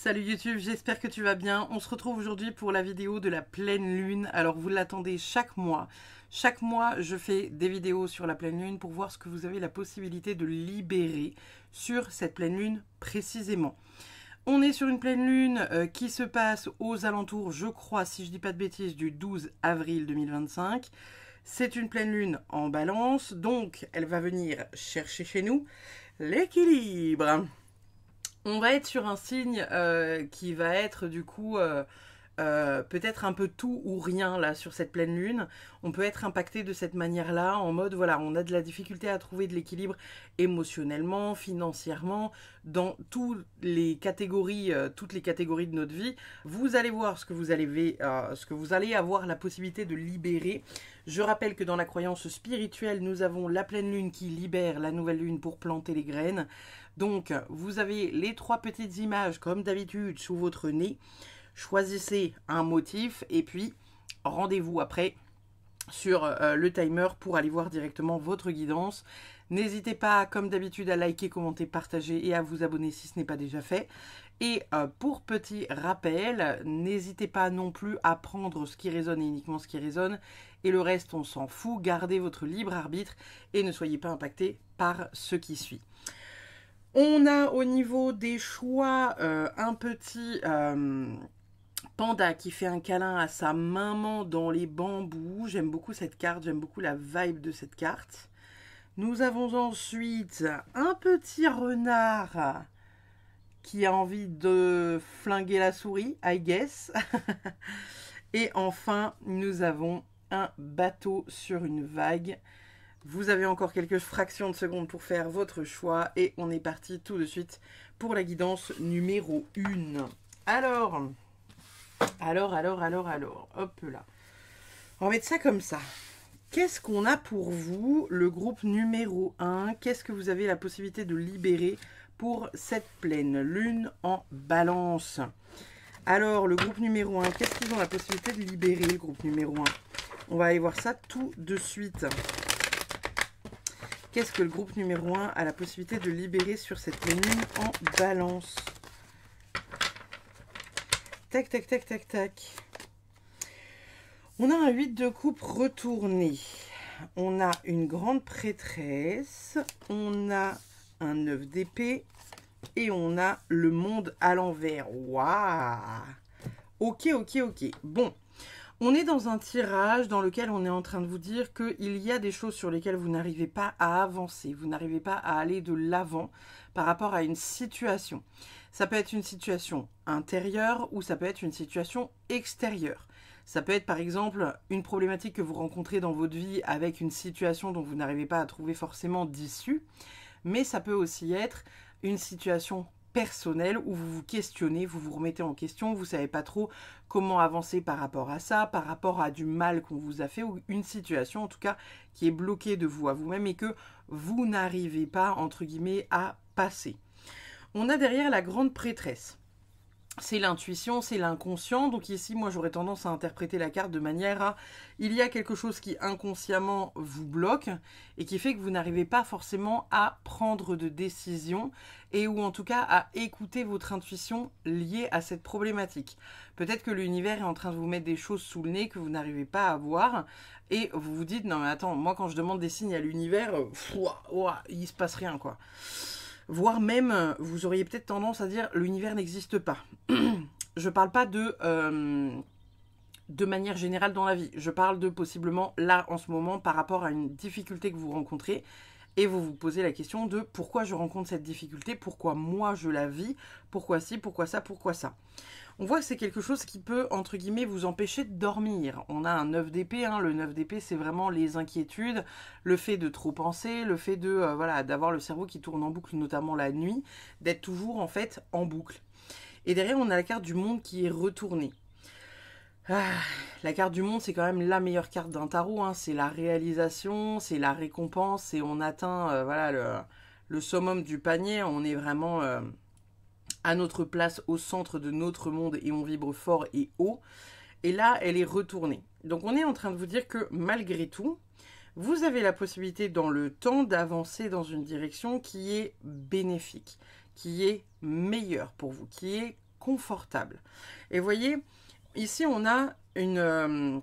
Salut YouTube, j'espère que tu vas bien. On se retrouve aujourd'hui pour la vidéo de la pleine lune. Alors vous l'attendez chaque mois. Chaque mois, je fais des vidéos sur la pleine lune pour voir ce que vous avez la possibilité de libérer sur cette pleine lune précisément. On est sur une pleine lune qui se passe aux alentours, je crois, si je dis pas de bêtises, du 12 avril 2025. C'est une pleine lune en balance, donc elle va venir chercher chez nous l'équilibre. On va être sur un signe qui va être du coup peut-être un peu tout ou rien là sur cette pleine lune. On peut être impacté de cette manière-là, en mode voilà, on a de la difficulté à trouver de l'équilibre émotionnellement, financièrement, dans toutes les catégories de notre vie. Vous allez voir ce que vous allez avoir la possibilité de libérer. Je rappelle que dans la croyance spirituelle, nous avons la pleine lune qui libère la nouvelle lune pour planter les graines. Donc, vous avez les trois petites images, comme d'habitude, sous votre nez. Choisissez un motif et puis rendez-vous après sur le timer pour aller voir directement votre guidance. N'hésitez pas, comme d'habitude, à liker, commenter, partager et à vous abonner si ce n'est pas déjà fait. Et pour petit rappel, n'hésitez pas non plus à prendre ce qui résonne et uniquement ce qui résonne. Et le reste, on s'en fout. Gardez votre libre arbitre et ne soyez pas impacté par ce qui suit. On a au niveau des choix un petit panda qui fait un câlin à sa maman dans les bambous. J'aime beaucoup cette carte, j'aime beaucoup la vibe de cette carte. Nous avons ensuite un petit renard qui a envie de flinguer la souris, I guess. Et enfin, nous avons un bateau sur une vague. Vous avez encore quelques fractions de secondes pour faire votre choix et on est parti tout de suite pour la guidance numéro 1. Alors, hop là. On va mettre ça comme ça. Qu'est-ce qu'on a pour vous, le groupe numéro 1? Qu'est-ce que vous avez la possibilité de libérer pour cette pleine lune en balance? Alors, le groupe numéro 1, qu'est-ce qu'ils ont la possibilité de libérer, le groupe numéro 1? On va aller voir ça tout de suite. Qu'est-ce que le groupe numéro 1 a la possibilité de libérer sur cette pleine lune en balance? Tac, tac, tac, tac, tac. On a un 8 de coupe retourné. On a une grande prêtresse. On a un 9 d'épée. Et on a le monde à l'envers. Waouh! Ok, ok, ok. Bon. On est dans un tirage dans lequel on est en train de vous dire qu'il y a des choses sur lesquelles vous n'arrivez pas à avancer, vous n'arrivez pas à aller de l'avant par rapport à une situation. Ça peut être une situation intérieure ou ça peut être une situation extérieure. Ça peut être par exemple une problématique que vous rencontrez dans votre vie avec une situation dont vous n'arrivez pas à trouver forcément d'issue, mais ça peut aussi être une situation personnel où vous vous questionnez, vous vous remettez en question, vous ne savez pas trop comment avancer par rapport à ça, par rapport à du mal qu'on vous a fait ou une situation en tout cas qui est bloquée de vous à vous-même et que vous n'arrivez pas entre guillemets à passer. On a derrière la grande prêtresse. C'est l'intuition, c'est l'inconscient. Donc ici, moi, j'aurais tendance à interpréter la carte de manière à... Il y a quelque chose qui inconsciemment vous bloque et qui fait que vous n'arrivez pas forcément à prendre de décision et ou en tout cas à écouter votre intuition liée à cette problématique. Peut-être que l'univers est en train de vous mettre des choses sous le nez que vous n'arrivez pas à voir et vous vous dites, non mais attends, moi quand je demande des signes à l'univers, il se passe rien quoi. Voire même, vous auriez peut-être tendance à dire l'univers n'existe pas. Je ne parle pas de manière générale dans la vie. Je parle de possiblement là en ce moment par rapport à une difficulté que vous rencontrez et vous vous posez la question de pourquoi je rencontre cette difficulté, pourquoi moi je la vis, pourquoi ci, pourquoi ça, pourquoi ça. On voit que c'est quelque chose qui peut, entre guillemets, vous empêcher de dormir. On a un 9 d'épée, hein. Le 9 d'épée, c'est vraiment les inquiétudes, le fait de trop penser, le fait de voilà, d'avoir le cerveau qui tourne en boucle, notamment la nuit, d'être toujours en fait en boucle. Et derrière, on a la carte du monde qui est retournée. La carte du monde, c'est quand même la meilleure carte d'un tarot. Hein. C'est la réalisation, c'est la récompense, et on atteint voilà, le summum du panier. On est vraiment... à notre place au centre de notre monde et on vibre fort et haut. Et là, elle est retournée. Donc, on est en train de vous dire que malgré tout, vous avez la possibilité dans le temps d'avancer dans une direction qui est bénéfique, qui est meilleure pour vous, qui est confortable. Et vous voyez, ici on a une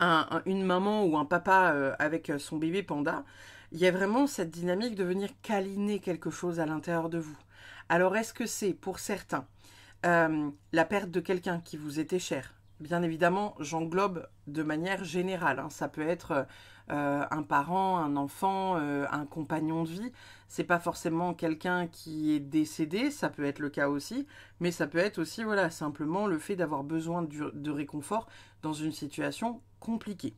maman ou un papa avec son bébé panda. Il y a vraiment cette dynamique de venir câliner quelque chose à l'intérieur de vous. Alors est-ce que c'est pour certains la perte de quelqu'un qui vous était cher? Bien évidemment, j'englobe de manière générale. Hein. Ça peut être un parent, un enfant, un compagnon de vie. C'est pas forcément quelqu'un qui est décédé, ça peut être le cas aussi, mais ça peut être aussi, voilà, simplement le fait d'avoir besoin de réconfort dans une situation compliquée.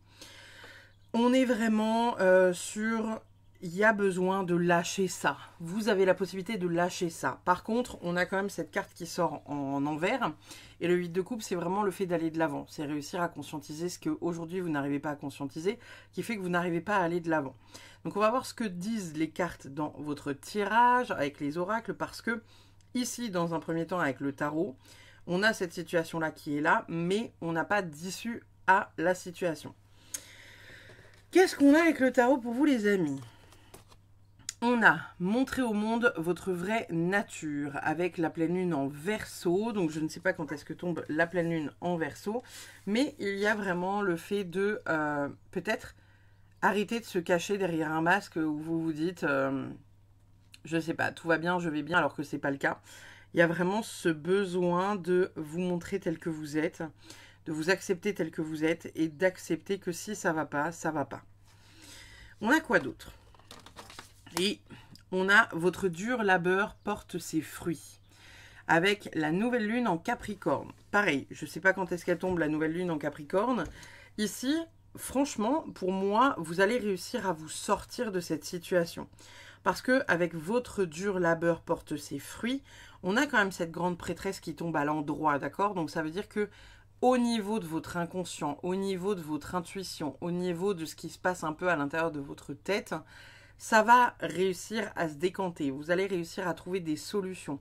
On est vraiment sur... Il y a besoin de lâcher ça. Vous avez la possibilité de lâcher ça. Par contre, on a quand même cette carte qui sort en envers. Et le 8 de coupe, c'est vraiment le fait d'aller de l'avant. C'est réussir à conscientiser ce qu'aujourd'hui vous n'arrivez pas à conscientiser, qui fait que vous n'arrivez pas à aller de l'avant. Donc on va voir ce que disent les cartes dans votre tirage avec les oracles, parce que ici, dans un premier temps, avec le tarot, on a cette situation-là qui est là, mais on n'a pas d'issue à la situation. Qu'est-ce qu'on a avec le tarot pour vous, les amis ? On a montré au monde votre vraie nature avec la pleine lune en Verseau. Donc je ne sais pas quand est-ce que tombe la pleine lune en Verseau. Mais il y a vraiment le fait de peut-être arrêter de se cacher derrière un masque où vous vous dites je ne sais pas, tout va bien, je vais bien, alors que ce n'est pas le cas. Il y a vraiment ce besoin de vous montrer tel que vous êtes, de vous accepter tel que vous êtes et d'accepter que si ça va pas, ça va pas. On a quoi d'autre ? Et on a votre dur labeur porte ses fruits. Avec la nouvelle lune en Capricorne. Pareil, je ne sais pas quand est-ce qu'elle tombe la nouvelle lune en Capricorne. Ici, franchement, pour moi, vous allez réussir à vous sortir de cette situation. Parce que avec votre dur labeur porte ses fruits, on a quand même cette grande prêtresse qui tombe à l'endroit, d'accord? Donc ça veut dire que au niveau de votre inconscient, au niveau de votre intuition, au niveau de ce qui se passe un peu à l'intérieur de votre tête, ça va réussir à se décanter. Vous allez réussir à trouver des solutions.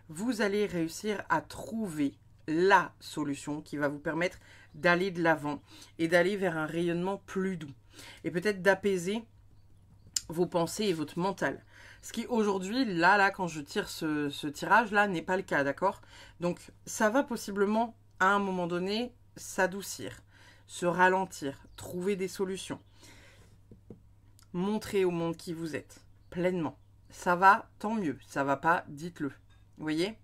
Vous allez réussir à trouver la solution qui va vous permettre d'aller de l'avant et d'aller vers un rayonnement plus doux. Et peut-être d'apaiser vos pensées et votre mental. Ce qui aujourd'hui, là, quand je tire ce tirage-là, n'est pas le cas, d'accord? Donc, ça va possiblement, à un moment donné, s'adoucir, se ralentir, trouver des solutions. Montrez au monde qui vous êtes, pleinement. Ça va, tant mieux. Ça va pas, dites-le. Vous voyez?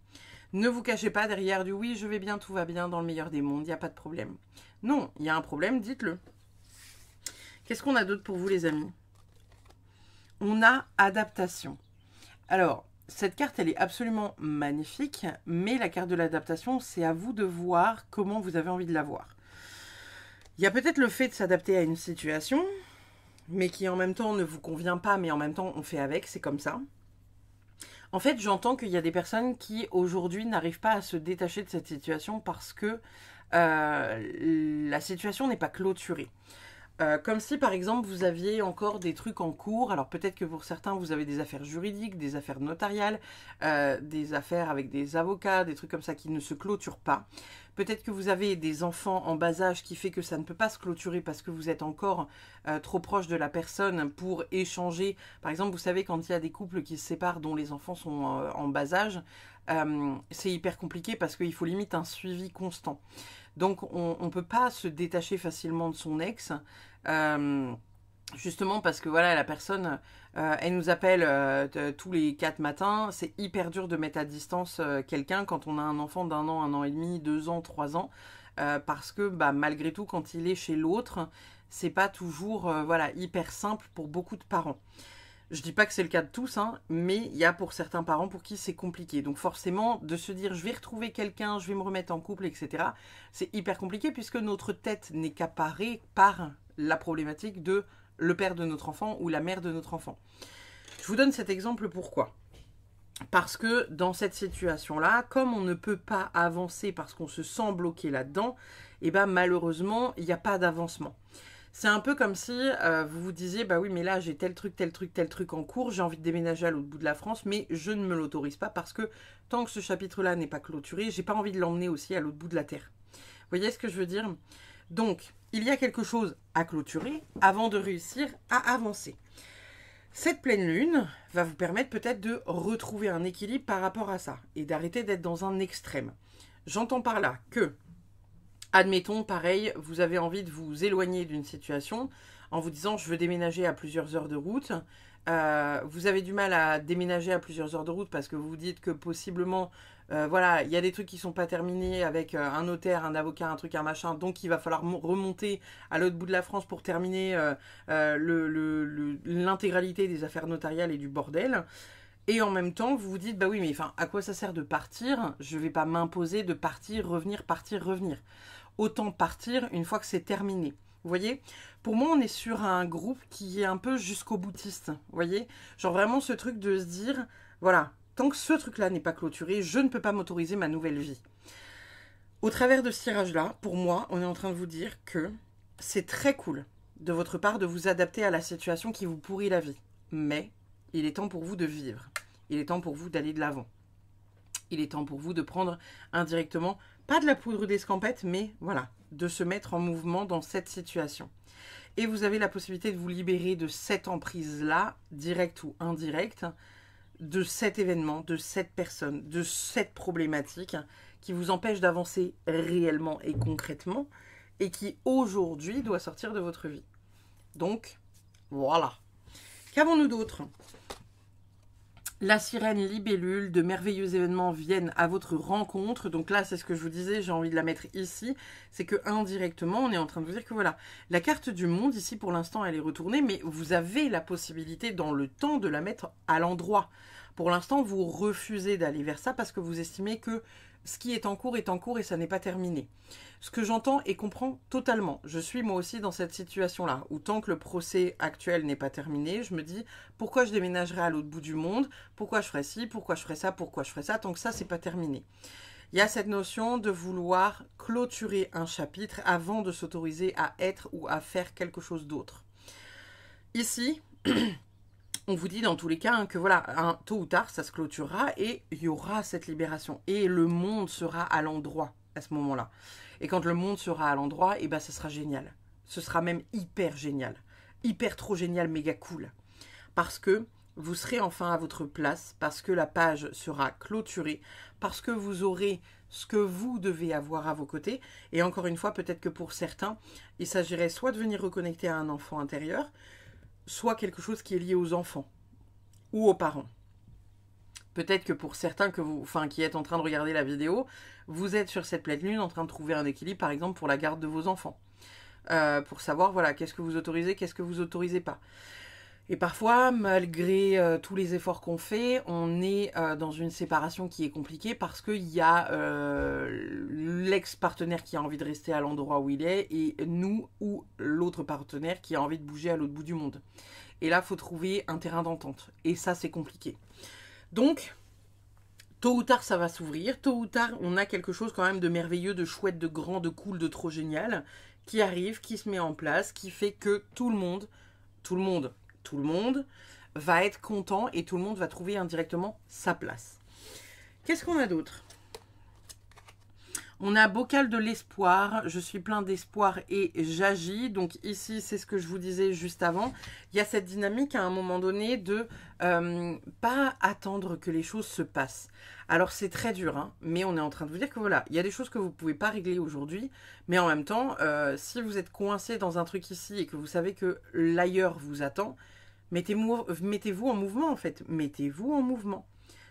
Ne vous cachez pas derrière du « oui, je vais bien, tout va bien, dans le meilleur des mondes, il n'y a pas de problème ». Non, il y a un problème, dites-le. Qu'est-ce qu'on a d'autre pour vous, les amis? On a adaptation. Alors, cette carte, elle est absolument magnifique, mais la carte de l'adaptation, c'est à vous de voir comment vous avez envie de la voir. Il y a peut-être le fait de s'adapter à une situation, mais qui en même temps ne vous convient pas, mais en même temps on fait avec, c'est comme ça. En fait, j'entends qu'il y a des personnes qui aujourd'hui n'arrivent pas à se détacher de cette situation parce que la situation n'est pas clôturée. Comme si par exemple vous aviez encore des trucs en cours, alors peut-être que pour certains vous avez des affaires juridiques, des affaires notariales, des affaires avec des avocats, des trucs comme ça qui ne se clôturent pas. Peut-être que vous avez des enfants en bas âge qui fait que ça ne peut pas se clôturer parce que vous êtes encore trop proche de la personne pour échanger. Par exemple, vous savez quand il y a des couples qui se séparent dont les enfants sont en bas âge, c'est hyper compliqué parce qu'il faut limite un suivi constant. Donc on ne peut pas se détacher facilement de son ex, justement parce que voilà, la personne, elle nous appelle tous les 4 matins. C'est hyper dur de mettre à distance quelqu'un quand on a un enfant d'1 an, 1 an et demi, 2 ans, 3 ans, parce que malgré tout, quand il est chez l'autre, c'est pas toujours voilà, hyper simple pour beaucoup de parents. Je dis pas que c'est le cas de tous, hein, mais il y a pour certains parents pour qui c'est compliqué. Donc forcément, de se dire je vais retrouver quelqu'un, je vais me remettre en couple, etc. C'est hyper compliqué puisque notre tête n'est qu'apparée par la problématique de le père de notre enfant ou la mère de notre enfant. Je vous donne cet exemple pourquoi ? Parce que dans cette situation-là, comme on ne peut pas avancer parce qu'on se sent bloqué là-dedans, et malheureusement, il n'y a pas d'avancement. C'est un peu comme si vous vous disiez, bah oui, mais là, j'ai tel truc en cours, j'ai envie de déménager à l'autre bout de la France, mais je ne me l'autorise pas parce que tant que ce chapitre-là n'est pas clôturé, j'ai pas envie de l'emmener aussi à l'autre bout de la Terre. Vous voyez ce que je veux dire? Donc, il y a quelque chose à clôturer avant de réussir à avancer. Cette pleine lune va vous permettre peut-être de retrouver un équilibre par rapport à ça et d'arrêter d'être dans un extrême. J'entends par là que, admettons, pareil, vous avez envie de vous éloigner d'une situation en vous disant je veux déménager à plusieurs heures de route. Vous avez du mal à déménager à plusieurs heures de route parce que vous vous dites que possiblement, voilà, il y a des trucs qui ne sont pas terminés avec un notaire, un avocat, un truc, un machin, donc il va falloir remonter à l'autre bout de la France pour terminer l'intégralité des affaires notariales et du bordel. Et en même temps, vous vous dites, bah oui, mais enfin, à quoi ça sert de partir? Je ne vais pas m'imposer de partir, revenir, partir, revenir. Autant partir une fois que c'est terminé. Vous voyez, pour moi, on est sur un groupe qui est un peu jusqu'au boutiste. Vous voyez, genre vraiment ce truc de se dire, voilà, tant que ce truc-là n'est pas clôturé, je ne peux pas m'autoriser ma nouvelle vie. Au travers de ce tirage-là, pour moi, on est en train de vous dire que c'est très cool de votre part de vous adapter à la situation qui vous pourrit la vie. Mais il est temps pour vous de vivre. Il est temps pour vous d'aller de l'avant. Il est temps pour vous de prendre indirectement, pas de la poudre d'escampette, mais voilà, de se mettre en mouvement dans cette situation. Et vous avez la possibilité de vous libérer de cette emprise-là, directe ou indirecte, de cet événement, de cette personne, de cette problématique qui vous empêche d'avancer réellement et concrètement et qui aujourd'hui doit sortir de votre vie. Donc, voilà. Qu'avons-nous d'autre ? La sirène libellule, de merveilleux événements viennent à votre rencontre. Donc là, c'est ce que je vous disais, j'ai envie de la mettre ici. C'est que indirectement, on est en train de vous dire que voilà, la carte du monde, ici pour l'instant, elle est retournée, mais vous avez la possibilité dans le temps de la mettre à l'endroit. Pour l'instant, vous refusez d'aller vers ça parce que vous estimez que ce qui est en cours et ça n'est pas terminé. Ce que j'entends et comprends totalement. Je suis moi aussi dans cette situation-là, où tant que le procès actuel n'est pas terminé, je me dis pourquoi je déménagerai à l'autre bout du monde, pourquoi je ferais ci, pourquoi je ferais ça, tant que ça, c'est pas terminé. Il y a cette notion de vouloir clôturer un chapitre avant de s'autoriser à être ou à faire quelque chose d'autre. Ici, on vous dit dans tous les cas hein, que voilà, tôt ou tard, ça se clôturera et il y aura cette libération. Et le monde sera à l'endroit à ce moment-là. Et quand le monde sera à l'endroit, et ben, ça sera génial. Ce sera même hyper génial. Hyper trop génial, méga cool. Parce que vous serez enfin à votre place, parce que la page sera clôturée, parce que vous aurez ce que vous devez avoir à vos côtés. Et encore une fois, peut-être que pour certains, il s'agirait soit de venir reconnecter à un enfant intérieur, soit quelque chose qui est lié aux enfants ou aux parents. Peut-être que pour certains qui êtes en train de regarder la vidéo, vous êtes sur cette pleine lune en train de trouver un équilibre, par exemple pour la garde de vos enfants. Pour savoir, voilà, qu'est-ce que vous autorisez, qu'est-ce que vous autorisez pas. Et parfois, malgré tous les efforts qu'on fait, on est dans une séparation qui est compliquée parce qu'il y a l'ex-partenaire qui a envie de rester à l'endroit où il est et nous ou l'autre partenaire qui a envie de bouger à l'autre bout du monde. Et là, il faut trouver un terrain d'entente. Et ça, c'est compliqué. Donc, tôt ou tard, ça va s'ouvrir. Tôt ou tard, on a quelque chose quand même de merveilleux, de chouette, de grand, de cool, de trop génial qui arrive, qui se met en place, qui fait que tout le monde va être content et tout le monde va trouver indirectement sa place. Qu'est-ce qu'on a d'autre ? On a bocal de l'espoir, je suis plein d'espoir et j'agis. Donc ici, c'est ce que je vous disais juste avant. Il y a cette dynamique à un moment donné de pas attendre que les choses se passent. Alors c'est très dur, hein, mais on est en train de vous dire que voilà, il y a des choses que vous ne pouvez pas régler aujourd'hui. Mais en même temps, si vous êtes coincé dans un truc ici et que vous savez que l'ailleurs vous attend, mettez-vous en mouvement en fait. Mettez-vous en mouvement.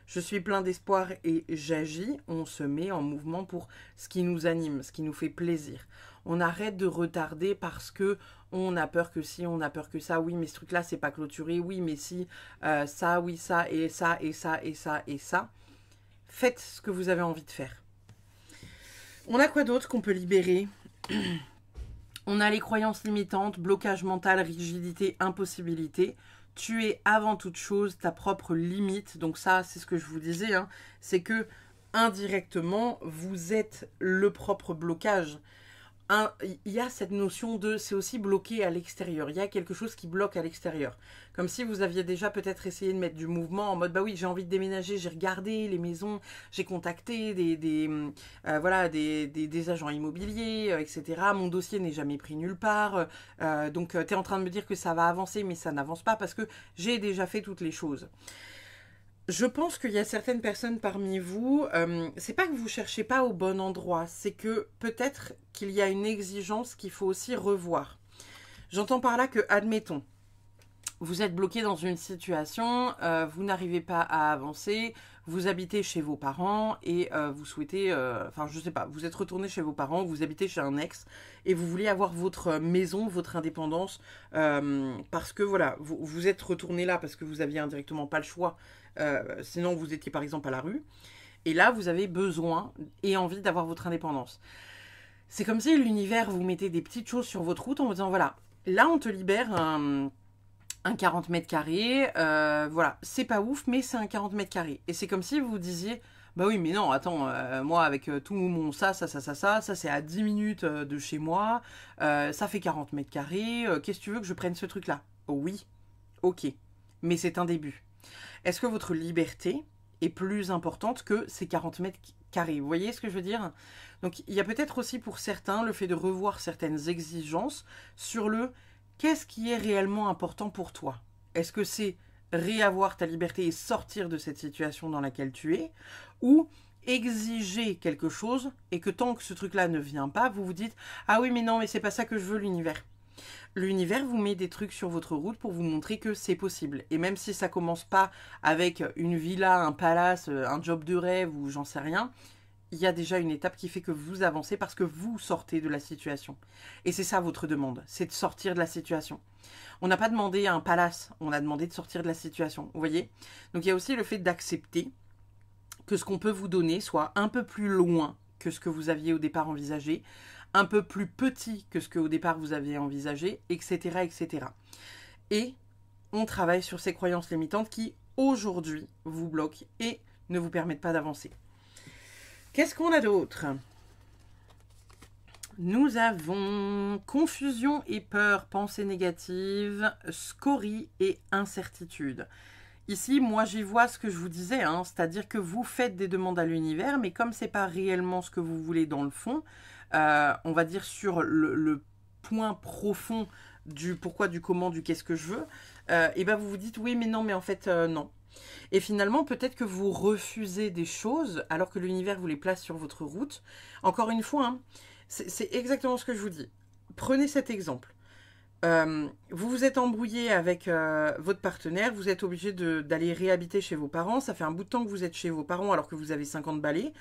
Je suis plein d'espoir et j'agis. On se met en mouvement pour ce qui nous anime, ce qui nous fait plaisir. On arrête de retarder parce que on a peur que si, on a peur que ça. Oui, mais ce truc-là, c'est pas clôturé. Oui, mais si, ça, oui, ça, et ça, et ça, et ça, et ça. Faites ce que vous avez envie de faire. On a quoi d'autre qu'on peut libérer ? On a les croyances limitantes, blocage mental, rigidité, impossibilité. Tu es avant toute chose ta propre limite. Donc ça, c'est ce que je vous disais, hein, c'est que indirectement, vous êtes le propre blocage. il y a cette notion de, c'est aussi bloqué à l'extérieur. Il y a quelque chose qui bloque à l'extérieur. Comme si vous aviez déjà peut-être essayé de mettre du mouvement en mode, bah oui, j'ai envie de déménager, j'ai regardé les maisons, j'ai contacté voilà, des agents immobiliers, etc. Mon dossier n'est jamais pris nulle part. Donc, tu es en train de me dire que ça va avancer, mais ça n'avance pas parce que j'ai déjà fait toutes les choses. Je pense qu'il y a certaines personnes parmi vous, c'est pas que vous cherchez pas au bon endroit, c'est que peut-être qu'il y a une exigence qu'il faut aussi revoir. J'entends par là que, admettons, vous êtes bloqué dans une situation, vous n'arrivez pas à avancer, vous habitez chez vos parents et vous souhaitez, enfin je sais pas, vous êtes retourné chez vos parents, vous habitez chez un ex et vous voulez avoir votre maison, votre indépendance parce que voilà, vous êtes retourné là parce que vous aviez indirectement pas le choix, sinon vous étiez par exemple à la rue et là vous avez besoin et envie d'avoir votre indépendance. C'est comme si l'univers vous mettait des petites choses sur votre route en vous disant voilà, là on te libère un 40 mètres carrés, voilà, c'est pas ouf, mais c'est un 40 mètres carrés. Et c'est comme si vous disiez, bah oui, mais non, attends, moi avec tout mon ça c'est à 10 minutes de chez moi, ça fait 40 mètres carrés, qu'est-ce que tu veux que je prenne ce truc-là? Oh, oui, ok, mais c'est un début. Est-ce que votre liberté est plus importante que ces 40 mètres carrés? Vous voyez ce que je veux dire? Donc il y a peut-être aussi pour certains le fait de revoir certaines exigences sur le qu'est-ce qui est réellement important pour toi? Est-ce que c'est réavoir ta liberté et sortir de cette situation dans laquelle tu es? Ou exiger quelque chose et que tant que ce truc-là ne vient pas, vous vous dites « Ah oui, mais non, mais c'est pas ça que je veux, l'univers. » L'univers vous met des trucs sur votre route pour vous montrer que c'est possible. Et même si ça commence pas avec une villa, un palace, un job de rêve ou j'en sais rien, il y a déjà une étape qui fait que vous avancez parce que vous sortez de la situation. Et c'est ça votre demande, c'est de sortir de la situation. On n'a pas demandé un palace, on a demandé de sortir de la situation, vous voyez? Donc il y a aussi le fait d'accepter que ce qu'on peut vous donner soit un peu plus loin que ce que vous aviez au départ envisagé, un peu plus petit que ce que au départ vous aviez envisagé, etc., etc. Et on travaille sur ces croyances limitantes qui, aujourd'hui, vous bloquent et ne vous permettent pas d'avancer. Qu'est-ce qu'on a d'autre? Nous avons confusion et peur, pensée négative, scorie et incertitude. Ici, moi, j'y vois ce que je vous disais, hein, c'est-à-dire que vous faites des demandes à l'univers, mais comme c'est pas réellement ce que vous voulez dans le fond, on va dire sur le point profond du pourquoi, du comment, du qu'est-ce que je veux, et ben vous vous dites oui, mais non, mais en fait, non. Et finalement, peut-être que vous refusez des choses alors que l'univers vous les place sur votre route. Encore une fois, hein, c'est exactement ce que je vous dis. Prenez cet exemple. Vous vous êtes embrouillé avec votre partenaire, vous êtes obligé d'aller réhabiter chez vos parents, ça fait un bout de temps que vous êtes chez vos parents alors que vous avez 50 balais,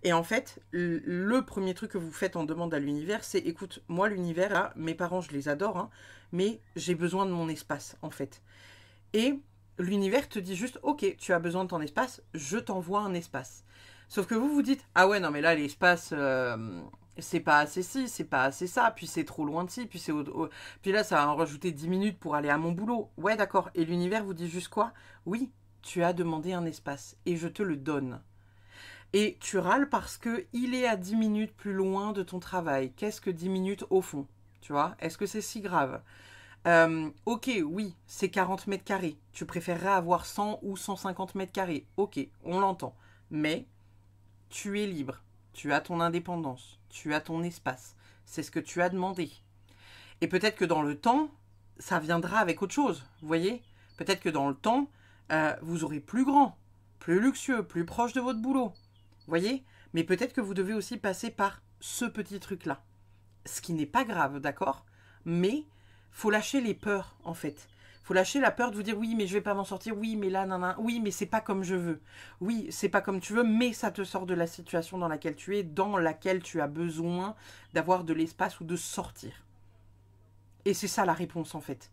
et en fait, le premier truc que vous faites en demande à l'univers, c'est écoute, moi l'univers, là, mes parents je les adore, hein, mais j'ai besoin de mon espace en fait. Et l'univers te dit juste, ok, tu as besoin de ton espace, je t'envoie un espace. Sauf que vous vous dites, ah ouais, non mais là l'espace... c'est pas assez ci, c'est pas assez ça, puis c'est trop loin de ci, puis puis là ça va en rajouter 10 minutes pour aller à mon boulot. Ouais d'accord, et l'univers vous dit juste quoi? Oui, tu as demandé un espace, et je te le donne. Et tu râles parce que il est à 10 minutes plus loin de ton travail. Qu'est-ce que 10 minutes au fond? Tu vois? Est-ce que c'est si grave? Ok, oui, c'est 40 mètres carrés. Tu préférerais avoir 100 ou 150 mètres carrés. Ok, on l'entend. Mais tu es libre. Tu as ton indépendance, tu as ton espace, c'est ce que tu as demandé. Et peut-être que dans le temps, ça viendra avec autre chose, vous voyez? Peut-être que dans le temps, vous aurez plus grand, plus luxueux, plus proche de votre boulot, vous voyez? Mais peut-être que vous devez aussi passer par ce petit truc-là. Ce qui n'est pas grave, d'accord? Mais faut lâcher les peurs, en fait. Faut lâcher la peur de vous dire oui mais je vais pas m'en sortir, oui mais là nan, oui mais c'est pas comme je veux, oui c'est pas comme tu veux mais ça te sort de la situation dans laquelle tu es, dans laquelle tu as besoin d'avoir de l'espace ou de sortir. Et c'est ça la réponse en fait.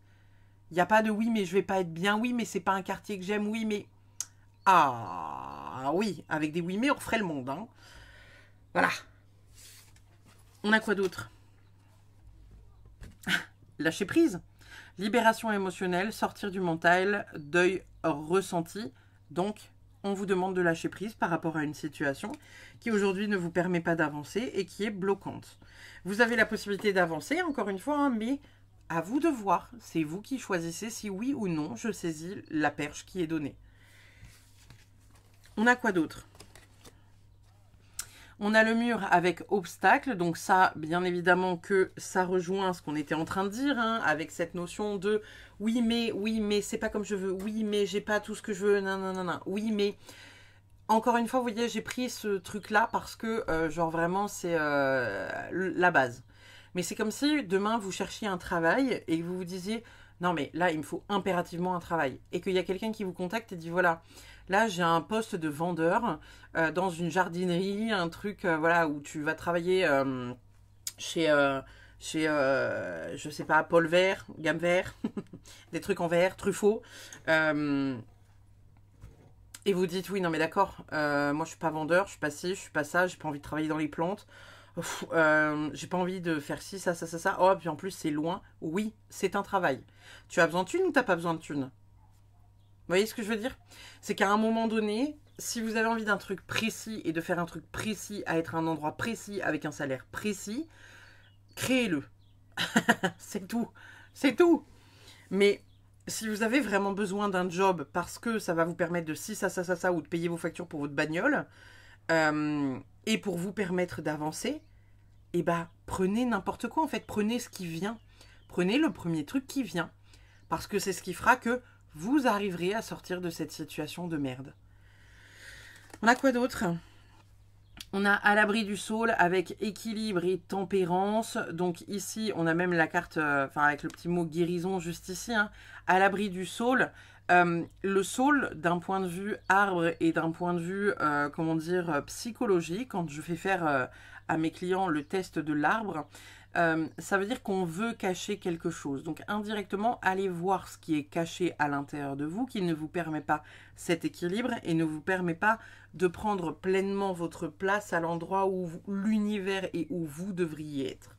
Il n'y a pas de oui mais je vais pas être bien, oui mais c'est pas un quartier que j'aime, oui mais... Ah oui, avec des oui mais on referait le monde, hein. Voilà. On a quoi d'autre? Lâcher prise. Libération émotionnelle, sortir du mental, deuil ressenti. Donc, on vous demande de lâcher prise par rapport à une situation qui aujourd'hui ne vous permet pas d'avancer et qui est bloquante. Vous avez la possibilité d'avancer, encore une fois, hein, mais à vous de voir. C'est vous qui choisissez si oui ou non je saisis la perche qui est donnée. On a quoi d'autre? On a le mur avec obstacle, donc ça, bien évidemment que ça rejoint ce qu'on était en train de dire, hein, avec cette notion de oui mais c'est pas comme je veux, oui mais j'ai pas tout ce que je veux, non, non, non, non, oui mais... Encore une fois, vous voyez, j'ai pris ce truc-là parce que, genre vraiment, c'est la base. Mais c'est comme si demain, vous cherchiez un travail et que vous vous disiez, non mais là, il me faut impérativement un travail. Et qu'il y a quelqu'un qui vous contacte et dit, voilà, là, j'ai un poste de vendeur dans une jardinerie, un truc, voilà, où tu vas travailler chez, je sais pas, Paul Vert, Gamme Vert, des trucs en verre, Truffaut. Et vous dites, oui, non mais d'accord, moi je suis pas vendeur, je suis pas ci, je suis pas ça, j'ai pas envie de travailler dans les plantes, j'ai pas envie de faire ci, ça, ça, ça, ça. Oh, puis en plus c'est loin. Oui, c'est un travail. Tu as besoin de thunes ou t'as pas besoin de thunes? Vous voyez ce que je veux dire? C'est qu'à un moment donné, si vous avez envie d'un truc précis et de faire un truc précis à être à un endroit précis avec un salaire précis, créez-le. C'est tout. C'est tout. Mais si vous avez vraiment besoin d'un job parce que ça va vous permettre de ci, ça, ça, ça, ou de payer vos factures pour votre bagnole, et pour vous permettre d'avancer, eh ben, prenez n'importe quoi en fait. Prenez ce qui vient. Prenez le premier truc qui vient. Parce que c'est ce qui fera que vous arriverez à sortir de cette situation de merde. On a quoi d'autre ? On a à l'abri du saule avec équilibre et tempérance. Donc ici, on a même la carte, avec le petit mot guérison juste ici. Hein. À l'abri du saule. Le saule, d'un point de vue arbre et d'un point de vue, psychologique, quand je fais faire à mes clients le test de l'arbre, ça veut dire qu'on veut cacher quelque chose. Donc indirectement, allez voir ce qui est caché à l'intérieur de vous, qui ne vous permet pas cet équilibre et ne vous permet pas de prendre pleinement votre place à l'endroit où l'univers et où vous devriez être.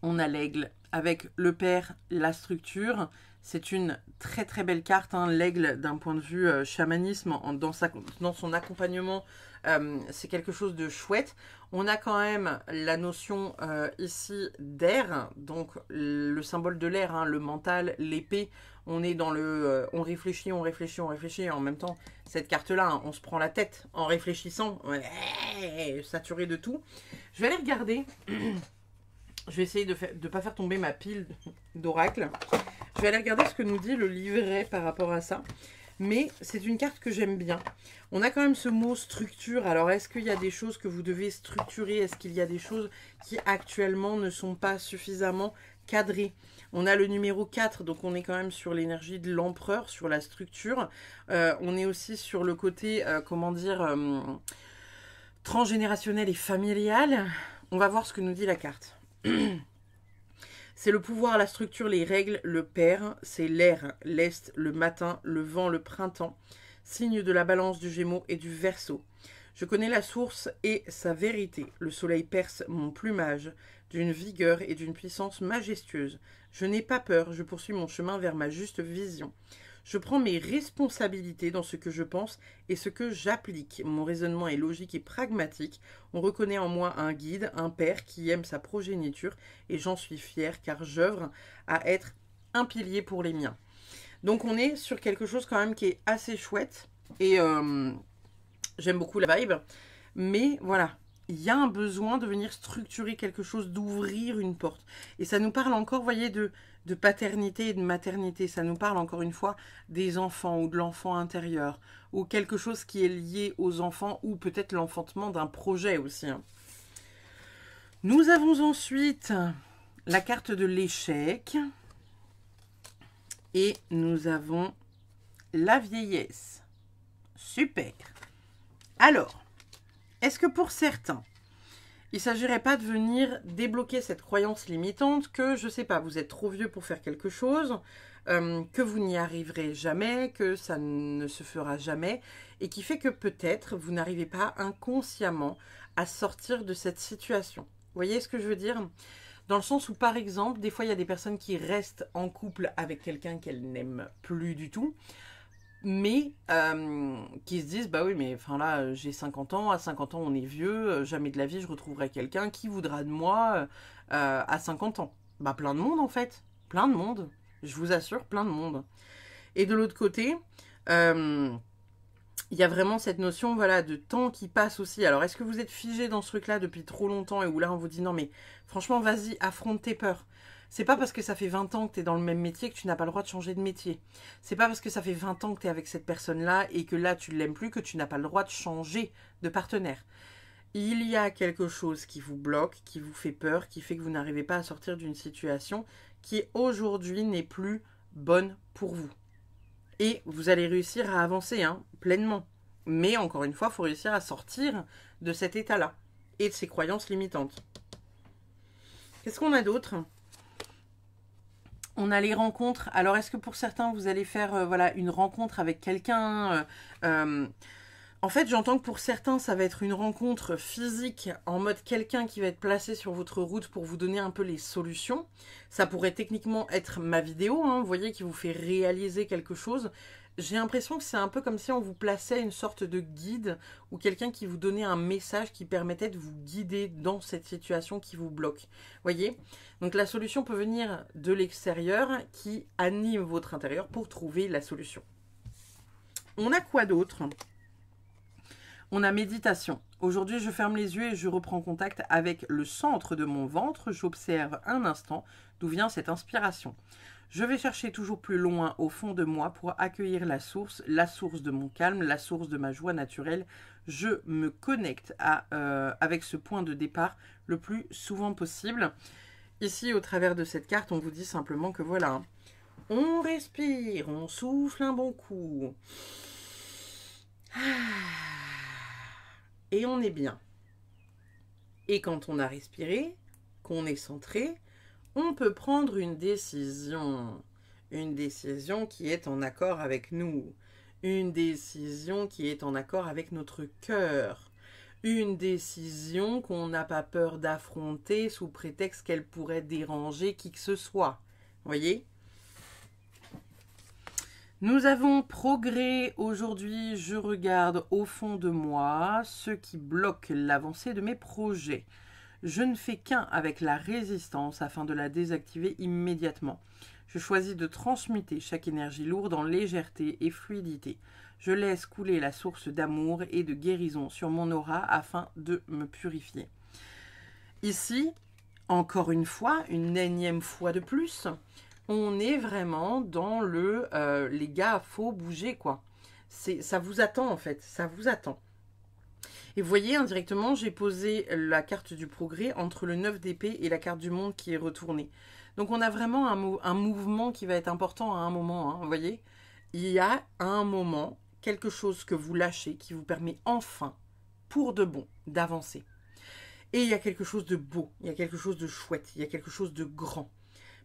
On a l'aigle avec le père, la structure. C'est une très très belle carte, hein, l'aigle d'un point de vue chamanisme, dans son accompagnement, c'est quelque chose de chouette. On a quand même la notion ici d'air, donc le symbole de l'air, hein, le mental, l'épée. On est dans le on réfléchit, on réfléchit, on réfléchit. Et en même temps, cette carte-là, hein, on se prend la tête en réfléchissant, saturé de tout. Je vais aller regarder. Je vais essayer de ne pas faire tomber ma pile d'oracle. Je vais aller regarder ce que nous dit le livret par rapport à ça. Mais c'est une carte que j'aime bien. On a quand même ce mot structure. Alors, est-ce qu'il y a des choses que vous devez structurer? Est-ce qu'il y a des choses qui actuellement ne sont pas suffisamment cadrées? On a le numéro 4, donc on est quand même sur l'énergie de l'empereur, sur la structure. On est aussi sur le côté, transgénérationnel et familial. On va voir ce que nous dit la carte. C'est le pouvoir, la structure, les règles, le père, c'est l'air, l'est, le matin, le vent, le printemps, signe de la balance du Gémeaux et du Verseau. Je connais la source et sa vérité. Le soleil perce mon plumage d'une vigueur et d'une puissance majestueuse. Je n'ai pas peur, je poursuis mon chemin vers ma juste vision. Je prends mes responsabilités dans ce que je pense et ce que j'applique. Mon raisonnement est logique et pragmatique. On reconnaît en moi un guide, un père qui aime sa progéniture et j'en suis fière car j'œuvre à être un pilier pour les miens. Donc on est sur quelque chose quand même qui est assez chouette et j'aime beaucoup la vibe. Mais voilà, il y a un besoin de venir structurer quelque chose, d'ouvrir une porte. Et ça nous parle encore, vous voyez, de paternité et de maternité. Ça nous parle encore une fois des enfants ou de l'enfant intérieur ou quelque chose qui est lié aux enfants ou peut-être l'enfantement d'un projet aussi. Nous avons ensuite la carte de l'échec et nous avons la vieillesse. Super. Alors, est-ce que pour certains, il ne s'agirait pas de venir débloquer cette croyance limitante que, je ne sais pas, vous êtes trop vieux pour faire quelque chose, que vous n'y arriverez jamais, que ça ne se fera jamais, et qui fait que peut-être vous n'arrivez pas inconsciemment à sortir de cette situation. Vous voyez ce que je veux dire ? Dans le sens où, par exemple, des fois, il y a des personnes qui restent en couple avec quelqu'un qu'elles n'aiment plus du tout, mais qui se disent, bah oui, mais enfin là, j'ai 50 ans, à 50 ans, on est vieux, jamais de la vie, je retrouverai quelqu'un qui voudra de moi à 50 ans. Bah plein de monde en fait, plein de monde, je vous assure, plein de monde. Et de l'autre côté, il y a vraiment cette notion, voilà, de temps qui passe aussi. Alors, est-ce que vous êtes figé dans ce truc-là depuis trop longtemps et où là, on vous dit, non, mais franchement, vas-y, affronte tes peurs. C'est pas parce que ça fait 20 ans que tu es dans le même métier que tu n'as pas le droit de changer de métier. C'est pas parce que ça fait 20 ans que tu es avec cette personne-là et que là, tu ne l'aimes plus que tu n'as pas le droit de changer de partenaire. Il y a quelque chose qui vous bloque, qui vous fait peur, qui fait que vous n'arrivez pas à sortir d'une situation qui aujourd'hui n'est plus bonne pour vous. Et vous allez réussir à avancer pleinement. Mais encore une fois, il faut réussir à sortir de cet état-là et de ces croyances limitantes. Qu'est-ce qu'on a d'autre? On a les rencontres. Alors, est-ce que pour certains, vous allez faire voilà, une rencontre avec quelqu'un En fait, j'entends que pour certains, ça va être une rencontre physique en mode quelqu'un qui va être placé sur votre route pour vous donner un peu les solutions. Ça pourrait techniquement être ma vidéo, vous voyez, qui vous fait réaliser quelque chose. J'ai l'impression que c'est un peu comme si on vous plaçait une sorte de guide ou quelqu'un qui vous donnait un message qui permettait de vous guider dans cette situation qui vous bloque. Voyez? Donc la solution peut venir de l'extérieur qui anime votre intérieur pour trouver la solution. On a quoi d'autre ? On a méditation. Aujourd'hui, je ferme les yeux et je reprends contact avec le centre de mon ventre. J'observe un instant d'où vient cette inspiration. Je vais chercher toujours plus loin au fond de moi pour accueillir la source de mon calme, la source de ma joie naturelle. Je me connecte avec ce point de départ le plus souvent possible. Ici, au travers de cette carte, on vous dit simplement que voilà, on respire, on souffle un bon coup. Et on est bien. Et quand on a respiré, qu'on est centré, on peut prendre une décision. Une décision qui est en accord avec nous. Une décision qui est en accord avec notre cœur. Une décision qu'on n'a pas peur d'affronter sous prétexte qu'elle pourrait déranger qui que ce soit. Voyez ? Nous avons progrès. Aujourd'hui, je regarde au fond de moi ce qui bloque l'avancée de mes projets. Je ne fais qu'un avec la résistance afin de la désactiver immédiatement. Je choisis de transmuter chaque énergie lourde en légèreté et fluidité. Je laisse couler la source d'amour et de guérison sur mon aura afin de me purifier. Ici, encore une fois, une énième fois de plus, on est vraiment dans le les gars, faut bouger quoi. Ça vous attend en fait, ça vous attend. Et vous voyez, indirectement, j'ai posé la carte du progrès entre le 9 d'épée et la carte du monde qui est retournée. Donc on a vraiment un mouvement qui va être important à un moment, vous voyez. Il y a à un moment quelque chose que vous lâchez qui vous permet enfin, pour de bon, d'avancer. Et il y a quelque chose de beau, il y a quelque chose de chouette, il y a quelque chose de grand.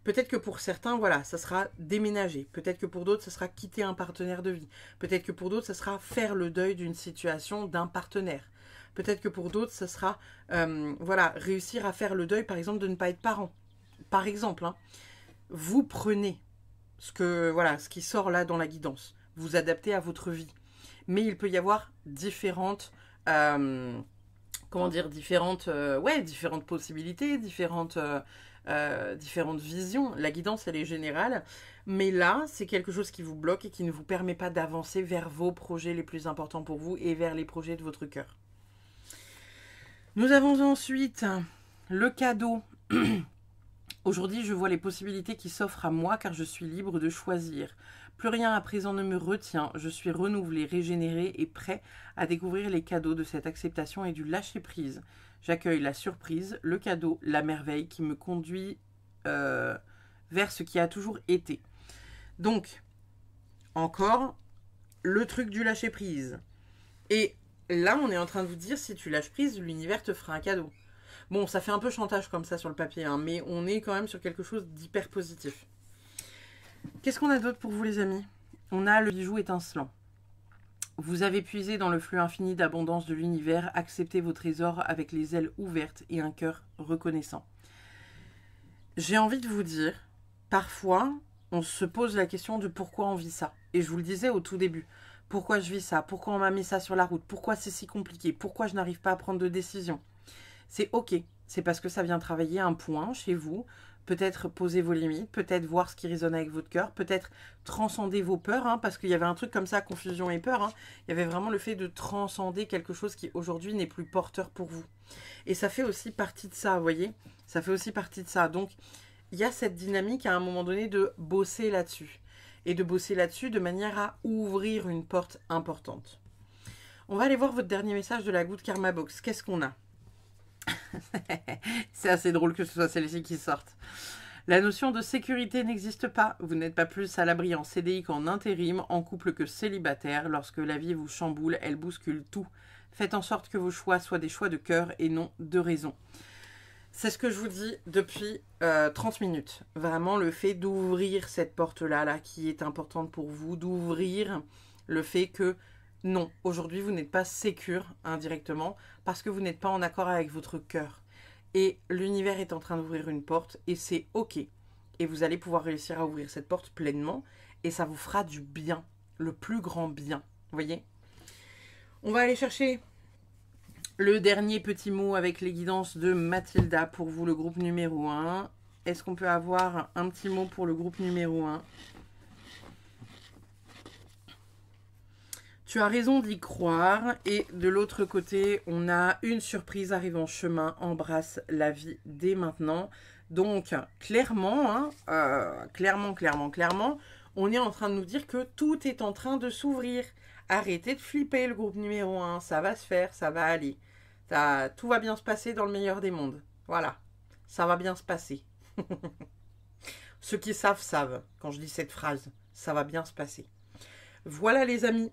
Peut-être que pour certains, voilà, ça sera déménager. Peut-être que pour d'autres, ça sera quitter un partenaire de vie. Peut-être que pour d'autres, ça sera faire le deuil d'une situation d'un partenaire. Peut-être que pour d'autres, ça sera voilà, réussir à faire le deuil, par exemple, de ne pas être parent. Par exemple, vous prenez ce qui sort là dans la guidance. Vous adaptez à votre vie. Mais il peut y avoir différentes... différentes possibilités, différentes visions. La guidance, elle est générale, mais là, c'est quelque chose qui vous bloque et qui ne vous permet pas d'avancer vers vos projets les plus importants pour vous et vers les projets de votre cœur. Nous avons ensuite le cadeau. Aujourd'hui, je vois les possibilités qui s'offrent à moi car je suis libre de choisir. Plus rien à présent ne me retient. Je suis renouvelé, régénéré et prêt à découvrir les cadeaux de cette acceptation et du lâcher-prise. J'accueille la surprise, le cadeau, la merveille qui me conduit vers ce qui a toujours été. Donc, encore, le truc du lâcher-prise. Et là, on est en train de vous dire, si tu lâches prise, l'univers te fera un cadeau. Bon, ça fait un peu chantage comme ça sur le papier, mais on est quand même sur quelque chose d'hyper positif. Qu'est-ce qu'on a d'autre pour vous les amis? On a le bijou étincelant. Vous avez puisé dans le flux infini d'abondance de l'univers, acceptez vos trésors avec les ailes ouvertes et un cœur reconnaissant. J'ai envie de vous dire, parfois, on se pose la question de pourquoi on vit ça. Et je vous le disais au tout début. Pourquoi je vis ça? Pourquoi on m'a mis ça sur la route? Pourquoi c'est si compliqué? Pourquoi je n'arrive pas à prendre de décision? C'est ok. C'est parce que ça vient travailler un point chez vous. Peut-être poser vos limites, peut-être voir ce qui résonne avec votre cœur, peut-être transcender vos peurs, hein, parce qu'il y avait un truc comme ça, confusion et peur. Hein. Il y avait vraiment le fait de transcender quelque chose qui aujourd'hui n'est plus porteur pour vous. Et ça fait aussi partie de ça, vous voyez? Ça fait aussi partie de ça. Donc, il y a cette dynamique à un moment donné de bosser là-dessus. Et de bosser là-dessus de manière à ouvrir une porte importante. On va aller voir votre dernier message de la Good Karma Box. Qu'est-ce qu'on a? C'est assez drôle que ce soit celle-ci qui sorte. La notion de sécurité n'existe pas. Vous n'êtes pas plus à l'abri en CDI qu'en intérim, en couple que célibataire. Lorsque la vie vous chamboule, elle bouscule tout. Faites en sorte que vos choix soient des choix de cœur et non de raison. C'est ce que je vous dis depuis 30 minutes. Vraiment le fait d'ouvrir cette porte-là là, qui est importante pour vous. D'ouvrir le fait que non, aujourd'hui vous n'êtes pas sécure indirectement parce que vous n'êtes pas en accord avec votre cœur. Et l'univers est en train d'ouvrir une porte et c'est ok. Et vous allez pouvoir réussir à ouvrir cette porte pleinement et ça vous fera du bien, le plus grand bien. Vous voyez? On va aller chercher le dernier petit mot avec les guidances de Mathilda pour vous, le groupe numéro 1. Est-ce qu'on peut avoir un petit mot pour le groupe numéro 1? Tu as raison d'y croire. Et de l'autre côté, on a une surprise arrive en chemin. Embrasse la vie dès maintenant. Donc, clairement, hein, clairement, on est en train de nous dire que tout est en train de s'ouvrir. Arrêtez de flipper le groupe numéro 1. Ça va se faire, ça va aller. Tout va bien se passer dans le meilleur des mondes. Voilà, ça va bien se passer. Ceux qui savent quand je dis cette phrase. Ça va bien se passer. Voilà les amis,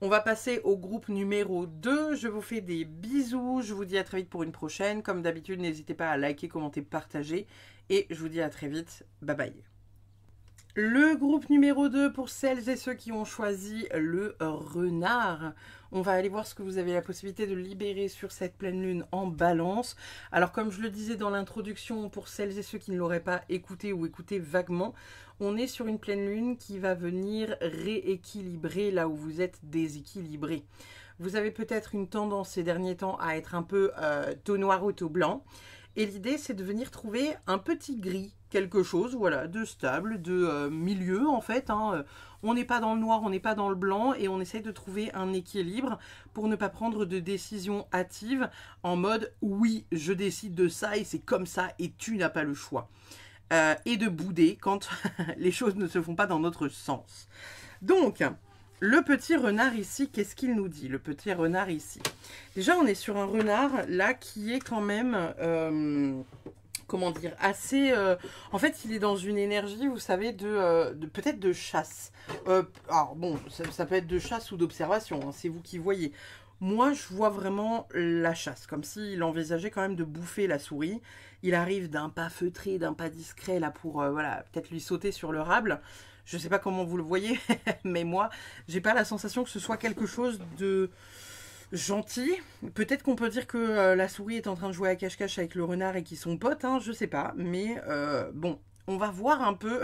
on va passer au groupe numéro 2. Je vous fais des bisous, je vous dis à très vite pour une prochaine. Comme d'habitude, n'hésitez pas à liker, commenter, partager. Et je vous dis à très vite, bye bye. Le groupe numéro 2 pour celles et ceux qui ont choisi le renard. On va aller voir ce que vous avez la possibilité de libérer sur cette pleine lune en balance. Alors comme je le disais dans l'introduction, pour celles et ceux qui ne l'auraient pas écouté ou écouté vaguement, on est sur une pleine lune qui va venir rééquilibrer là où vous êtes déséquilibré. Vous avez peut-être une tendance ces derniers temps à être un peu taux noir ou taux blanc. Et l'idée, c'est de venir trouver un petit gris, quelque chose, voilà, de stable, de milieu en fait. Hein. On n'est pas dans le noir, on n'est pas dans le blanc et on essaye de trouver un équilibre pour ne pas prendre de décision hâtive en mode « oui, je décide de ça et c'est comme ça et tu n'as pas le choix ». Et de bouder quand les choses ne se font pas dans notre sens. Donc, le petit renard ici, qu'est-ce qu'il nous dit? Le petit renard ici. Déjà, on est sur un renard là qui est quand même, comment dire, assez... en fait, il est dans une énergie, vous savez, de peut-être de chasse. Alors bon, ça peut être de chasse ou d'observation, hein, c'est vous qui voyez. Moi, je vois vraiment la chasse, comme s'il envisageait quand même de bouffer la souris. Il arrive d'un pas feutré, d'un pas discret, là, pour, voilà, peut-être lui sauter sur le rable. Je ne sais pas comment vous le voyez, mais moi, j'ai pas la sensation que ce soit quelque chose de gentil. Peut-être qu'on peut dire que la souris est en train de jouer à cache-cache avec le renard et qu'ils sont potes, hein, je sais pas. Mais bon, on va voir un peu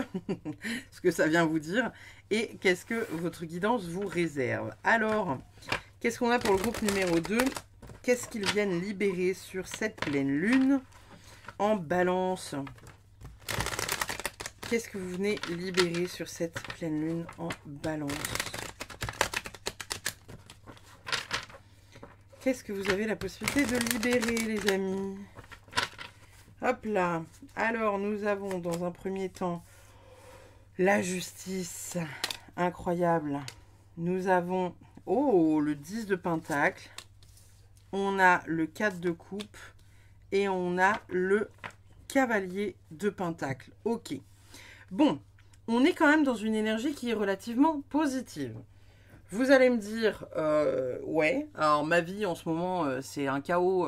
ce que ça vient vous dire et qu'est-ce que votre guidance vous réserve. Alors, qu'est-ce qu'on a pour le groupe numéro 2? Qu'est-ce qu'ils viennent libérer sur cette pleine lune en balance? Qu'est-ce que vous venez libérer sur cette pleine lune en balance? Qu'est-ce que vous avez la possibilité de libérer, les amis? Hop là. Alors, nous avons dans un premier temps la justice. Incroyable. Nous avons, oh, le 10 de pentacle. On a le 4 de coupe. Et on a le cavalier de pentacle. Ok. Bon, on est quand même dans une énergie qui est relativement positive. Vous allez me dire, ouais, alors ma vie en ce moment, c'est un chaos,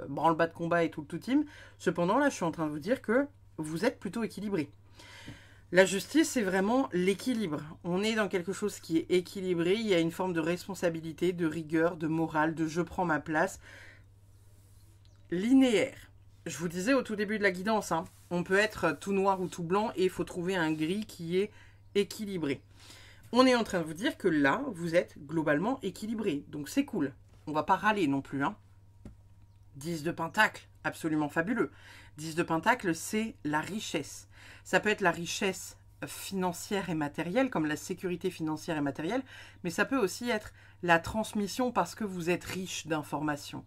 branle-bas de combat et tout team. Cependant, là, je suis en train de vous dire que vous êtes plutôt équilibré. La justice, c'est vraiment l'équilibre. On est dans quelque chose qui est équilibré. Il y a une forme de responsabilité, de rigueur, de morale, de je prends ma place. Linéaire. Je vous disais au tout début de la guidance, hein, On peut être tout noir ou tout blanc et il faut trouver un gris qui est équilibré. On est en train de vous dire que là, vous êtes globalement équilibré. Donc c'est cool. On va pas râler non plus. 10 de pentacle, absolument fabuleux. 10 de pentacle, c'est la richesse. Ça peut être la richesse financière et matérielle, comme la sécurité financière et matérielle, mais ça peut aussi être la transmission parce que vous êtes riche d'informations.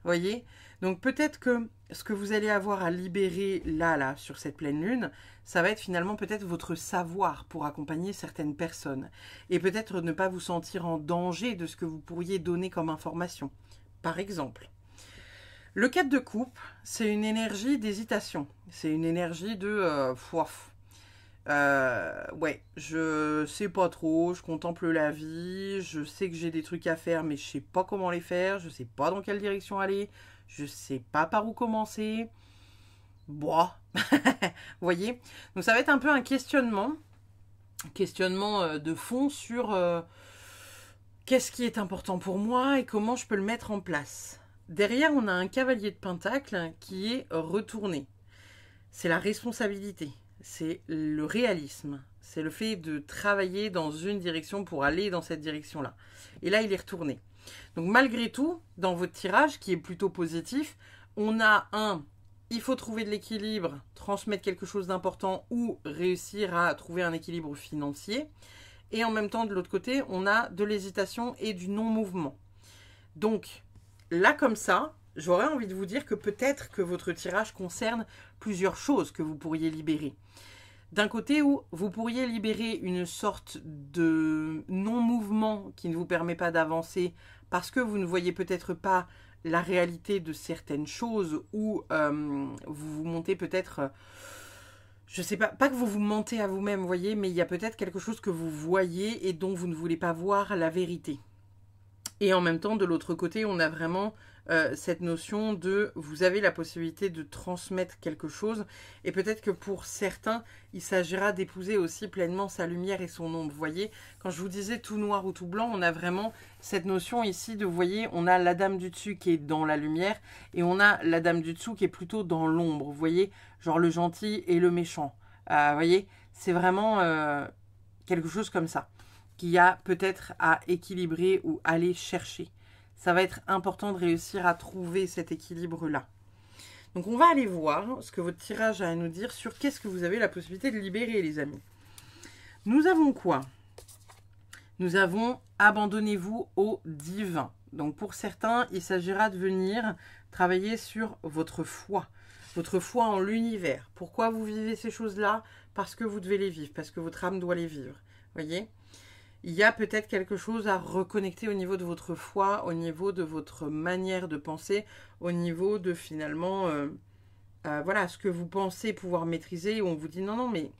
Voyez? Donc peut-être que ce que vous allez avoir à libérer là, sur cette pleine lune, ça va être finalement peut-être votre savoir pour accompagner certaines personnes. Et peut-être ne pas vous sentir en danger de ce que vous pourriez donner comme information. Par exemple, le 4 de coupe, c'est une énergie d'hésitation. C'est une énergie de ouais, je sais pas trop, je contemple la vie, je sais que j'ai des trucs à faire, mais je sais pas comment les faire, je sais pas dans quelle direction aller, je sais pas par où commencer. Boah, vous voyez? Donc ça va être un peu un questionnement de fond sur qu'est-ce qui est important pour moi et comment je peux le mettre en place. Derrière, on a un cavalier de pentacle qui est retourné. C'est la responsabilité. C'est le réalisme, c'est le fait de travailler dans une direction pour aller dans cette direction-là. Et là, il est retourné. Donc malgré tout, dans votre tirage, qui est plutôt positif, on a il faut trouver de l'équilibre, transmettre quelque chose d'important ou réussir à trouver un équilibre financier. Et en même temps, de l'autre côté, on a de l'hésitation et du non-mouvement. Donc là, comme ça, j'aurais envie de vous dire que peut-être que votre tirage concerne plusieurs choses que vous pourriez libérer. D'un côté où vous pourriez libérer une sorte de non-mouvement qui ne vous permet pas d'avancer parce que vous ne voyez peut-être pas la réalité de certaines choses ou vous vous montez peut-être, je sais pas que vous vous mentez à vous-même, voyez, mais il y a peut-être quelque chose que vous voyez et dont vous ne voulez pas voir la vérité. Et en même temps, de l'autre côté, on a vraiment cette notion de vous avez la possibilité de transmettre quelque chose. Et peut-être que pour certains, il s'agira d'épouser aussi pleinement sa lumière et son ombre. Vous voyez, quand je vous disais tout noir ou tout blanc, on a vraiment cette notion ici de, vous voyez, on a la dame du dessus qui est dans la lumière et on a la dame du dessous qui est plutôt dans l'ombre. Vous voyez, genre le gentil et le méchant. Vous voyez, c'est vraiment quelque chose comme ça qu'il y a peut-être à équilibrer ou aller chercher. Ça va être important de réussir à trouver cet équilibre-là. Donc on va aller voir ce que votre tirage a à nous dire sur qu'est-ce que vous avez la possibilité de libérer, les amis. Nous avons quoi? Nous avons abandonnez-vous au divin. Donc pour certains, il s'agira de venir travailler sur votre foi en l'univers. Pourquoi vous vivez ces choses-là? Parce que vous devez les vivre, parce que votre âme doit les vivre. Voyez? Il y a peut-être quelque chose à reconnecter au niveau de votre foi, au niveau de votre manière de penser, au niveau de finalement, voilà, ce que vous pensez pouvoir maîtriser, où on vous dit non, mais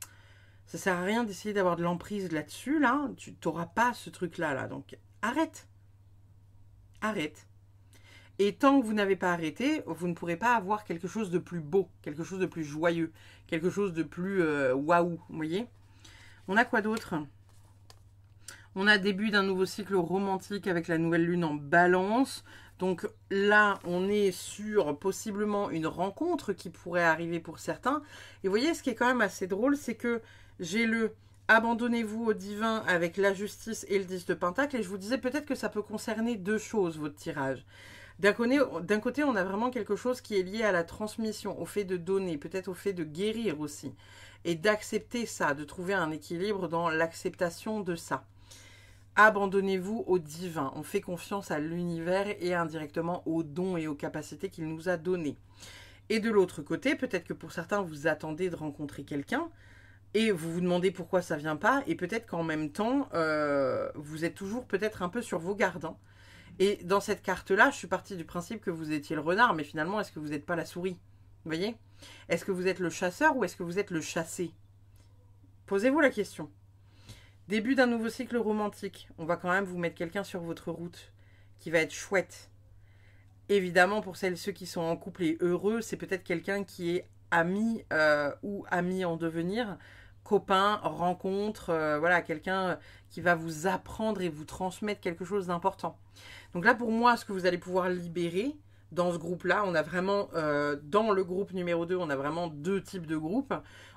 ça sert à rien d'essayer d'avoir de l'emprise là-dessus, là, tu n'auras pas ce truc-là, là. Donc arrête. Arrête. Et tant que vous n'avez pas arrêté, vous ne pourrez pas avoir quelque chose de plus beau, quelque chose de plus joyeux, quelque chose de plus waouh, vous voyez? On a quoi d'autre? On a début d'un nouveau cycle romantique avec la nouvelle lune en balance. Donc là, on est sur possiblement une rencontre qui pourrait arriver pour certains. Et vous voyez, ce qui est quand même assez drôle, c'est que j'ai le abandonnez-vous au divin avec la justice et le 10 de pentacle. Et je vous disais peut-être que ça peut concerner deux choses, votre tirage. D'un côté, on a vraiment quelque chose qui est lié à la transmission, au fait de donner, peut-être au fait de guérir aussi. Et d'accepter ça, de trouver un équilibre dans l'acceptation de ça. Abandonnez-vous au divin. On fait confiance à l'univers et indirectement aux dons et aux capacités qu'il nous a donnés. Et de l'autre côté, peut-être que pour certains, vous attendez de rencontrer quelqu'un et vous vous demandez pourquoi ça ne vient pas. Et peut-être qu'en même temps, vous êtes toujours peut-être un peu sur vos gardes. Hein. Et dans cette carte-là, je suis partie du principe que vous étiez le renard, mais finalement, est-ce que vous n'êtes pas la souris? Vous voyez? Est-ce que vous êtes le chasseur ou est-ce que vous êtes le chassé? Posez-vous la question. Début d'un nouveau cycle romantique. On va quand même vous mettre quelqu'un sur votre route qui va être chouette. Évidemment, pour celles et ceux qui sont en couple et heureux, c'est peut-être quelqu'un qui est ami ou ami en devenir, copain, rencontre, voilà, quelqu'un qui va vous apprendre et vous transmettre quelque chose d'important. Donc là, pour moi, ce que vous allez pouvoir libérer, dans ce groupe-là, on a vraiment, dans le groupe numéro 2, on a vraiment deux types de groupes.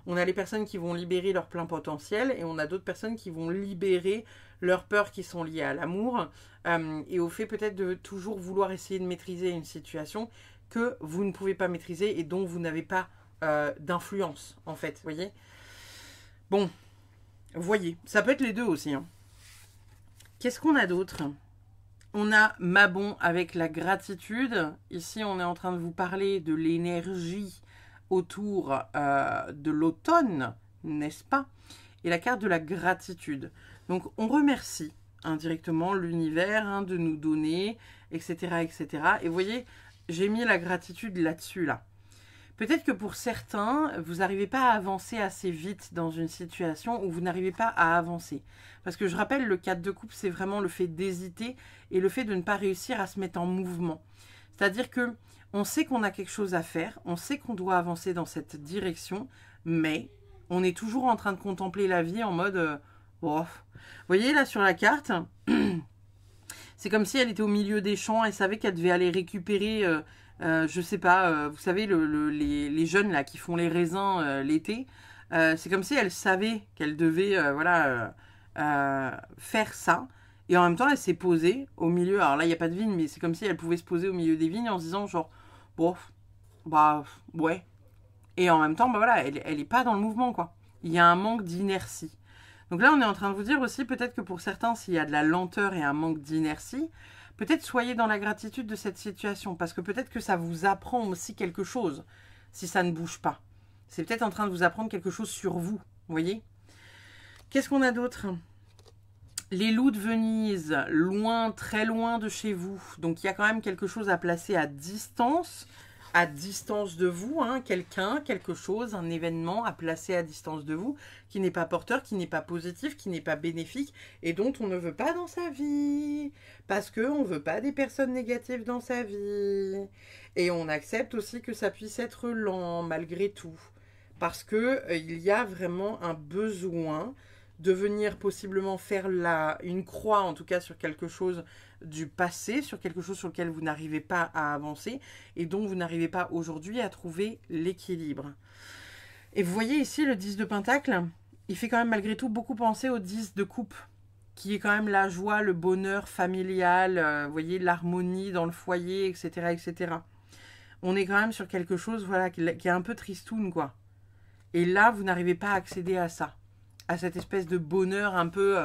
On a les personnes qui vont libérer leur plein potentiel et on a d'autres personnes qui vont libérer leurs peurs qui sont liées à l'amour et au fait peut-être de toujours vouloir essayer de maîtriser une situation que vous ne pouvez pas maîtriser et dont vous n'avez pas d'influence, en fait, vous voyez. Bon, voyez, ça peut être les deux aussi. Hein. Qu'est-ce qu'on a d'autre ? On a Mabon avec la gratitude. Ici, on est en train de vous parler de l'énergie autour de l'automne, n'est-ce pas? Et la carte de la gratitude. Donc, on remercie indirectement l'univers hein, de nous donner, etc., etc. Et vous voyez, j'ai mis la gratitude là-dessus, là. Peut-être que pour certains, vous n'arrivez pas à avancer assez vite dans une situation où vous n'arrivez pas à avancer. Parce que je rappelle, le 4 de coupe, c'est vraiment le fait d'hésiter et le fait de ne pas réussir à se mettre en mouvement. C'est-à-dire que on sait qu'on a quelque chose à faire, on sait qu'on doit avancer dans cette direction, mais on est toujours en train de contempler la vie en mode... oh. Vous voyez là sur la carte, c'est comme si elle était au milieu des champs, elle savait qu'elle devait aller récupérer... je sais pas, vous savez, les jeunes là qui font les raisins l'été, c'est comme si elle savait qu'elle devait faire ça. Et en même temps, elle s'est posée au milieu. Alors là, il n'y a pas de vigne, mais c'est comme si elle pouvait se poser au milieu des vignes en se disant genre, bon, bah ouais. Et en même temps, bah voilà, elle est pas dans le mouvement, quoi. Il y a un manque d'inertie. Donc là, on est en train de vous dire aussi, peut-être que pour certains, s'il y a de la lenteur et un manque d'inertie, peut-être soyez dans la gratitude de cette situation, parce que peut-être que ça vous apprend aussi quelque chose, si ça ne bouge pas. C'est peut-être en train de vous apprendre quelque chose sur vous, vous voyez. Qu'est-ce qu'on a d'autre? Les loups de Venise, loin, très loin de chez vous. Donc il y a quand même quelque chose à placer à distance de vous, hein, quelqu'un, quelque chose, un événement à placer à distance de vous, qui n'est pas porteur, qui n'est pas positif, qui n'est pas bénéfique, et dont on ne veut pas dans sa vie, parce qu'on ne veut pas des personnes négatives dans sa vie. Et on accepte aussi que ça puisse être lent, malgré tout, parce que il y a vraiment un besoin de venir possiblement faire une croix, en tout cas sur quelque chose du passé, sur quelque chose sur lequel vous n'arrivez pas à avancer et dont vous n'arrivez pas aujourd'hui à trouver l'équilibre. Et vous voyez ici le 10 de Pentacle, il fait quand même malgré tout beaucoup penser au 10 de Coupe, qui est quand même la joie, le bonheur familial, vous voyez, l'harmonie dans le foyer, etc., etc. On est quand même sur quelque chose voilà, qui est un peu tristoun, quoi. Et là, vous n'arrivez pas à accéder à ça, à cette espèce de bonheur un peu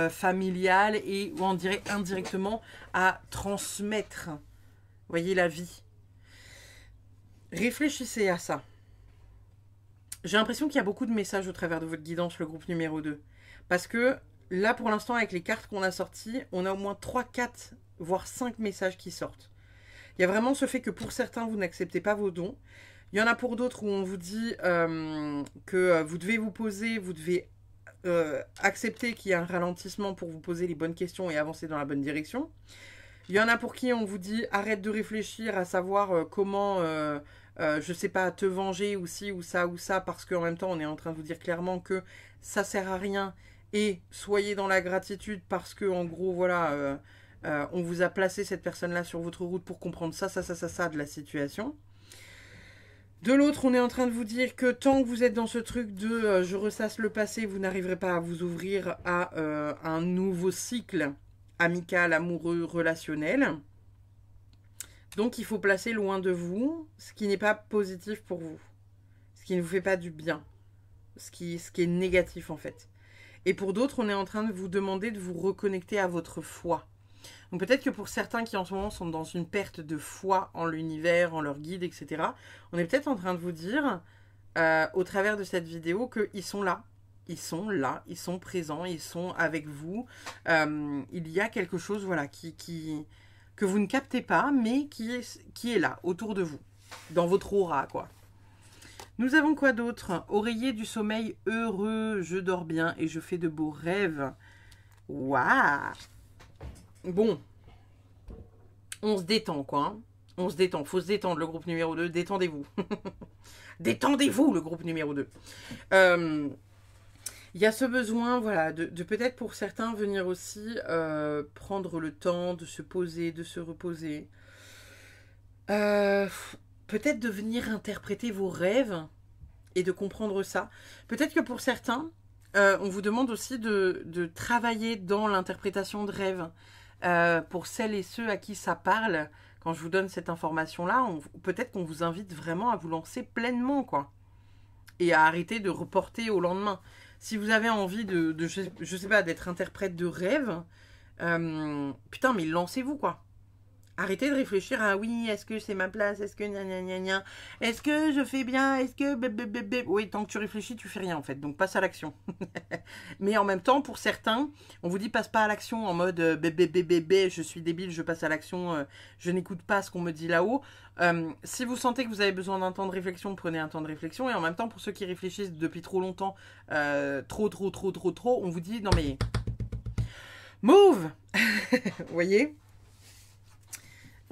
familial et, ou on dirait indirectement, à transmettre, voyez, la vie. Réfléchissez à ça. J'ai l'impression qu'il y a beaucoup de messages au travers de votre guidance, le groupe numéro 2. Parce que là, pour l'instant, avec les cartes qu'on a sorties, on a au moins 3, 4, voire 5 messages qui sortent. Il y a vraiment ce fait que pour certains, vous n'acceptez pas vos dons. Il y en a pour d'autres où on vous dit que vous devez vous poser, vous devez accepter qu'il y a un ralentissement pour vous poser les bonnes questions et avancer dans la bonne direction. Il y en a pour qui on vous dit arrête de réfléchir à savoir comment, je sais pas, te venger ou ci ou ça, parce qu'en même temps on est en train de vous dire clairement que ça sert à rien et soyez dans la gratitude parce que en gros voilà, on vous a placé cette personne-là sur votre route pour comprendre ça de la situation. De l'autre, on est en train de vous dire que tant que vous êtes dans ce truc de je ressasse le passé, vous n'arriverez pas à vous ouvrir à un nouveau cycle amical, amoureux, relationnel. Donc, il faut placer loin de vous ce qui n'est pas positif pour vous, ce qui ne vous fait pas du bien, ce qui est négatif en fait. Et pour d'autres, on est en train de vous demander de vous reconnecter à votre foi. Donc peut-être que pour certains qui en ce moment sont dans une perte de foi en l'univers, en leur guide, etc., on est peut-être en train de vous dire, au travers de cette vidéo, qu'ils sont là. Ils sont là, ils sont présents, ils sont avec vous. Il y a quelque chose voilà, que vous ne captez pas, mais qui est là, autour de vous, dans votre aura, quoi. Nous avons quoi d'autre? Oreiller du sommeil heureux, je dors bien et je fais de beaux rêves. Waouh! Bon, on se détend, quoi. Hein. On se détend, faut se détendre, le groupe numéro 2. Détendez-vous. Détendez-vous, le groupe numéro 2. Il y a ce besoin, voilà, de peut-être pour certains venir aussi prendre le temps de se poser, de se reposer. Euh, Peut-être de venir interpréter vos rêves et de comprendre ça. Peut-être que pour certains, on vous demande aussi de travailler dans l'interprétation de rêves. Pour celles et ceux à qui ça parle, quand je vous donne cette information-là, peut-être qu'on vous invite vraiment à vous lancer pleinement, quoi. Et à arrêter de reporter au lendemain. Si vous avez envie je sais pas, d'être interprète de rêve, putain, mais lancez-vous, quoi. Arrêtez de réfléchir à oui, est-ce que c'est ma place, est-ce que gna gna gna gna, est-ce que je fais bien, est-ce que bébé. Oui, tant que tu réfléchis, tu fais rien en fait, donc passe à l'action. Mais en même temps, pour certains, on vous dit passe pas à l'action en mode bébé, je suis débile, je passe à l'action, je n'écoute pas ce qu'on me dit là-haut. Si vous sentez que vous avez besoin d'un temps de réflexion, prenez un temps de réflexion. Et en même temps, pour ceux qui réfléchissent depuis trop longtemps, trop, on vous dit non mais move. Vous voyez?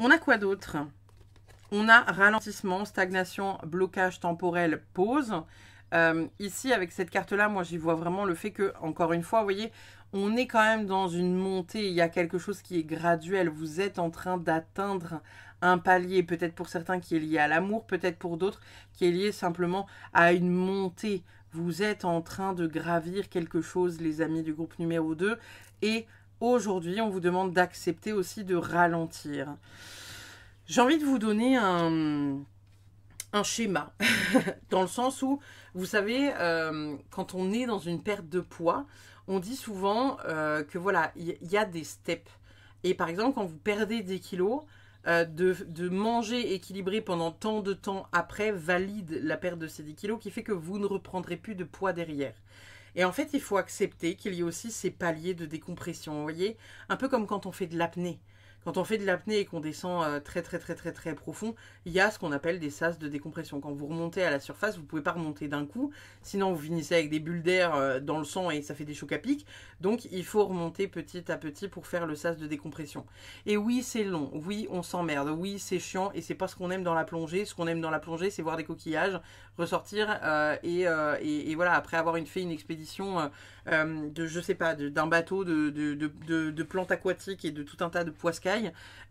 On a quoi d'autre? On a ralentissement, stagnation, blocage temporel, pause. Ici, avec cette carte-là, moi, j'y vois vraiment le fait que, encore une fois, vous voyez, on est quand même dans une montée. Il y a quelque chose qui est graduel. Vous êtes en train d'atteindre un palier, peut-être pour certains qui est lié à l'amour, peut-être pour d'autres qui est lié simplement à une montée. Vous êtes en train de gravir quelque chose, les amis du groupe numéro 2. Et aujourd'hui, on vous demande d'accepter aussi de ralentir. J'ai envie de vous donner un schéma, dans le sens où, vous savez, quand on est dans une perte de poids, on dit souvent que voilà, il y a des steps. Et par exemple, quand vous perdez des kilos, de manger équilibré pendant tant de temps après valide la perte de ces 10 kilos qui fait que vous ne reprendrez plus de poids derrière. Et en fait, il faut accepter qu'il y ait aussi ces paliers de décompression, vous voyez? Un peu comme quand on fait de l'apnée. Quand on fait de l'apnée et qu'on descend très profond, il y a ce qu'on appelle des sas de décompression. Quand vous remontez à la surface, vous ne pouvez pas remonter d'un coup, sinon vous finissez avec des bulles d'air dans le sang et ça fait des chocs à pic. Donc il faut remonter petit à petit pour faire le sas de décompression. Et oui, c'est long, oui, on s'emmerde, oui, c'est chiant et c'est pas ce qu'on aime dans la plongée. Ce qu'on aime dans la plongée, c'est voir des coquillages, ressortir et voilà, après avoir fait une expédition je sais pas, d'un bateau, de plantes aquatiques et de tout un tas de poiscailles,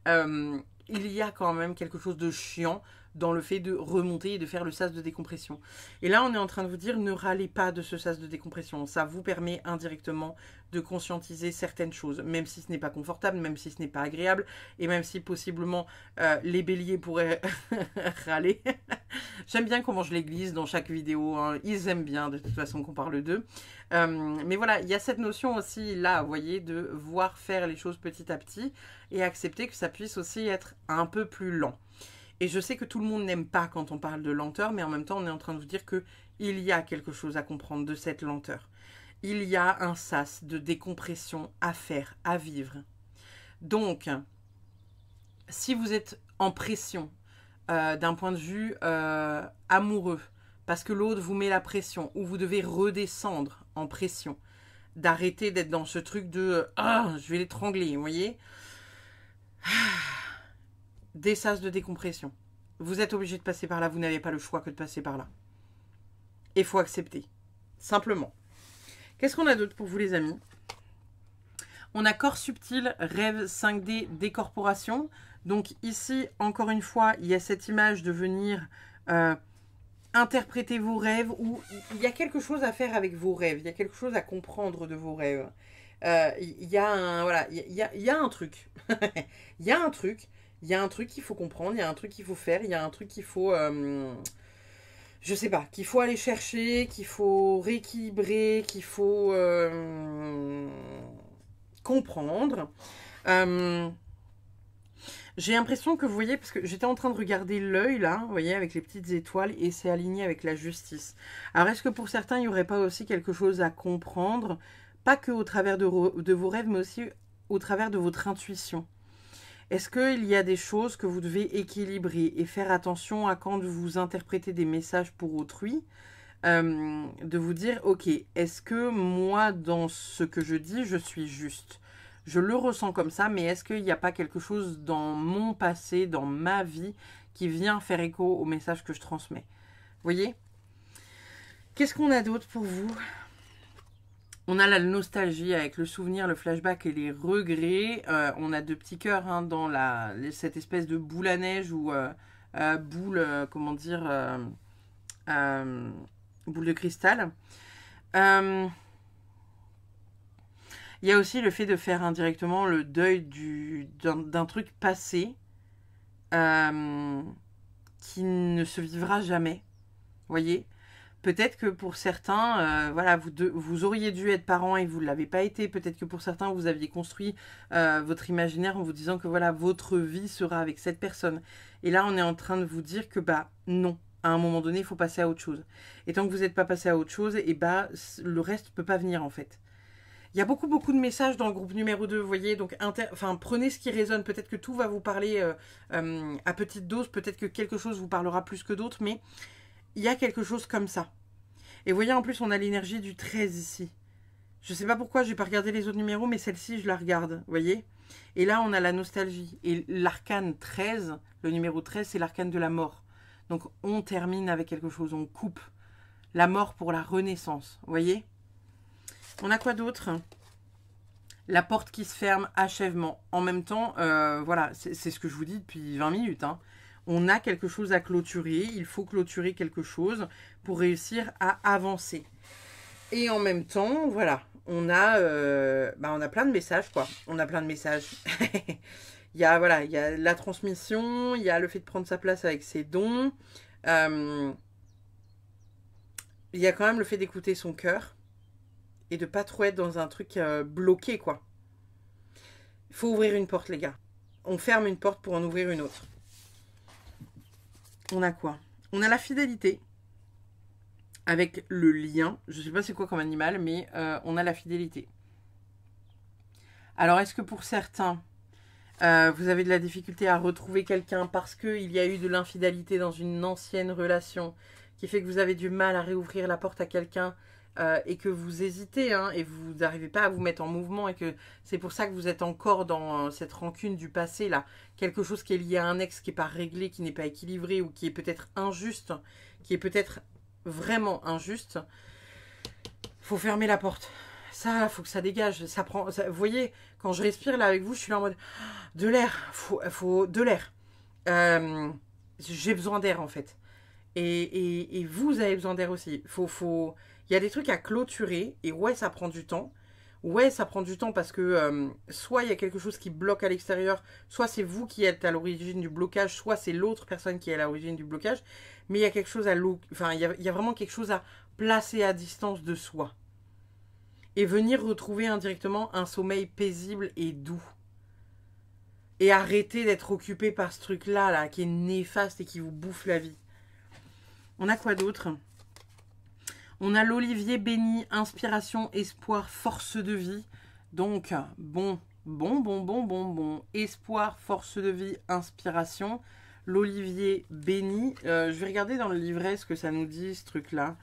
il y a quand même quelque chose de chiant dans le fait de remonter et de faire le sas de décompression. Et là, on est en train de vous dire, ne râlez pas de ce sas de décompression. Ça vous permet indirectement de conscientiser certaines choses, même si ce n'est pas confortable, même si ce n'est pas agréable, et même si possiblement les béliers pourraient râler. J'aime bien comment je les glisse dans chaque vidéo, hein. Ils aiment bien de toute façon qu'on parle d'eux. Mais voilà, il y a cette notion aussi là, vous voyez, de voir faire les choses petit à petit et accepter que ça puisse aussi être un peu plus lent. Et je sais que tout le monde n'aime pas quand on parle de lenteur, mais en même temps, on est en train de vous dire qu'il y a quelque chose à comprendre de cette lenteur. Il y a un sas de décompression à faire, à vivre. Donc, si vous êtes en pression d'un point de vue amoureux, parce que l'autre vous met la pression, ou vous devez redescendre en pression, d'arrêter d'être dans ce truc de « Ah, je vais l'étrangler », vous voyez? Des sas de décompression. Vous êtes obligé de passer par là, vous n'avez pas le choix que de passer par là. Il faut accepter, simplement. Qu'est-ce qu'on a d'autre pour vous les amis? On a corps subtil, rêve 5D, décorporation. Donc ici, encore une fois, il y a cette image de venir interpréter vos rêves, ou il y a quelque chose à faire avec vos rêves, il y a quelque chose à comprendre de vos rêves. Il y a un, voilà, il y a un truc. Il y a un truc. Il y a un truc qu'il faut comprendre, il y a un truc qu'il faut faire, il y a un truc qu'il faut, je sais pas, qu'il faut aller chercher, qu'il faut rééquilibrer, qu'il faut comprendre. J'ai l'impression que vous voyez, parce que j'étais en train de regarder l'œil là, vous voyez, avec les petites étoiles, et c'est aligné avec la justice. Alors est-ce que pour certains, il n'y aurait pas aussi quelque chose à comprendre, pas que au travers de vos rêves, mais aussi au travers de votre intuition? Est-ce qu'il y a des choses que vous devez équilibrer et faire attention à quand vous interprétez des messages pour autrui, de vous dire, ok, est-ce que moi, dans ce que je dis, je suis juste? Je le ressens comme ça, mais est-ce qu'il n'y a pas quelque chose dans mon passé, dans ma vie, qui vient faire écho au message que je transmets? Vous voyez? Qu'est-ce qu'on a d'autre pour vous? On a la nostalgie avec le souvenir, le flashback et les regrets. On a deux petits cœurs hein, dans cette espèce de boule à neige ou boule, comment dire, boule de cristal. Il y a aussi le fait de faire indirectement le deuil d'un truc passé qui ne se vivra jamais. Voyez, peut-être que pour certains, voilà, vous auriez dû être parents et vous ne l'avez pas été. Peut-être que pour certains, vous aviez construit votre imaginaire en vous disant que voilà, votre vie sera avec cette personne. Et là, on est en train de vous dire que bah non. À un moment donné, il faut passer à autre chose. Et tant que vous n'êtes pas passé à autre chose, et bah le reste ne peut pas venir en fait. Il y a beaucoup de messages dans le groupe numéro 2, vous voyez, donc prenez ce qui résonne, peut-être que tout va vous parler à petite dose, peut-être que quelque chose vous parlera plus que d'autres, mais il y a quelque chose comme ça. Et vous voyez, en plus, on a l'énergie du 13 ici. Je ne sais pas pourquoi, je n'ai pas regardé les autres numéros, mais celle-ci, je la regarde, vous voyez. Et là, on a la nostalgie. Et l'arcane 13, le numéro 13, c'est l'arcane de la mort. Donc, on termine avec quelque chose, on coupe la mort pour la renaissance, vous voyez. On a quoi d'autre? La porte qui se ferme, achèvement. En même temps, voilà, c'est ce que je vous dis depuis 20 minutes. Hein. On a quelque chose à clôturer. Il faut clôturer quelque chose pour réussir à avancer. Et en même temps, voilà, on a plein de messages, quoi. On a plein de messages. Il y a, voilà, il y a la transmission, il y a le fait de prendre sa place avec ses dons. Il y a quand même le fait d'écouter son cœur. Et de pas trop être dans un truc bloqué, quoi. Il faut ouvrir une porte, les gars. On ferme une porte pour en ouvrir une autre. On a quoi? On a la fidélité. Avec le lien. Je sais pas c'est quoi comme animal, mais on a la fidélité. Alors, est-ce que pour certains, vous avez de la difficulté à retrouver quelqu'un parce qu'il y a eu de l'infidélité dans une ancienne relation qui fait que vous avez du mal à réouvrir la porte à quelqu'un et que vous hésitez hein, et vous n'arrivez pas à vous mettre en mouvement et que c'est pour ça que vous êtes encore dans cette rancune du passé là, quelque chose qui est lié à un ex qui n'est pas réglé, qui n'est pas équilibré ou qui est peut-être injuste, qui est peut-être vraiment injuste, faut fermer la porte. Ça, faut que ça dégage. Ça prend. Ça, vous voyez, quand je respire là avec vous, je suis là en mode de l'air. Faut de l'air. J'ai besoin d'air en fait. Et vous avez besoin d'air aussi. Il y a des trucs à clôturer. Et ouais, ça prend du temps. Ouais, ça prend du temps parce que soit il y a quelque chose qui bloque à l'extérieur, soit c'est vous qui êtes à l'origine du blocage, soit c'est l'autre personne qui est à l'origine du blocage. Mais il y a quelque chose enfin, il y a vraiment quelque chose à placer à distance de soi. Et venir retrouver indirectement un sommeil paisible et doux. Et arrêter d'être occupé par ce truc-là, là, qui est néfaste et qui vous bouffe la vie. On a quoi d'autre? On a l'olivier béni, inspiration, espoir, force de vie. Donc, bon. Espoir, force de vie, inspiration. L'olivier béni. Je vais regarder dans le livret ce que ça nous dit, ce truc-là.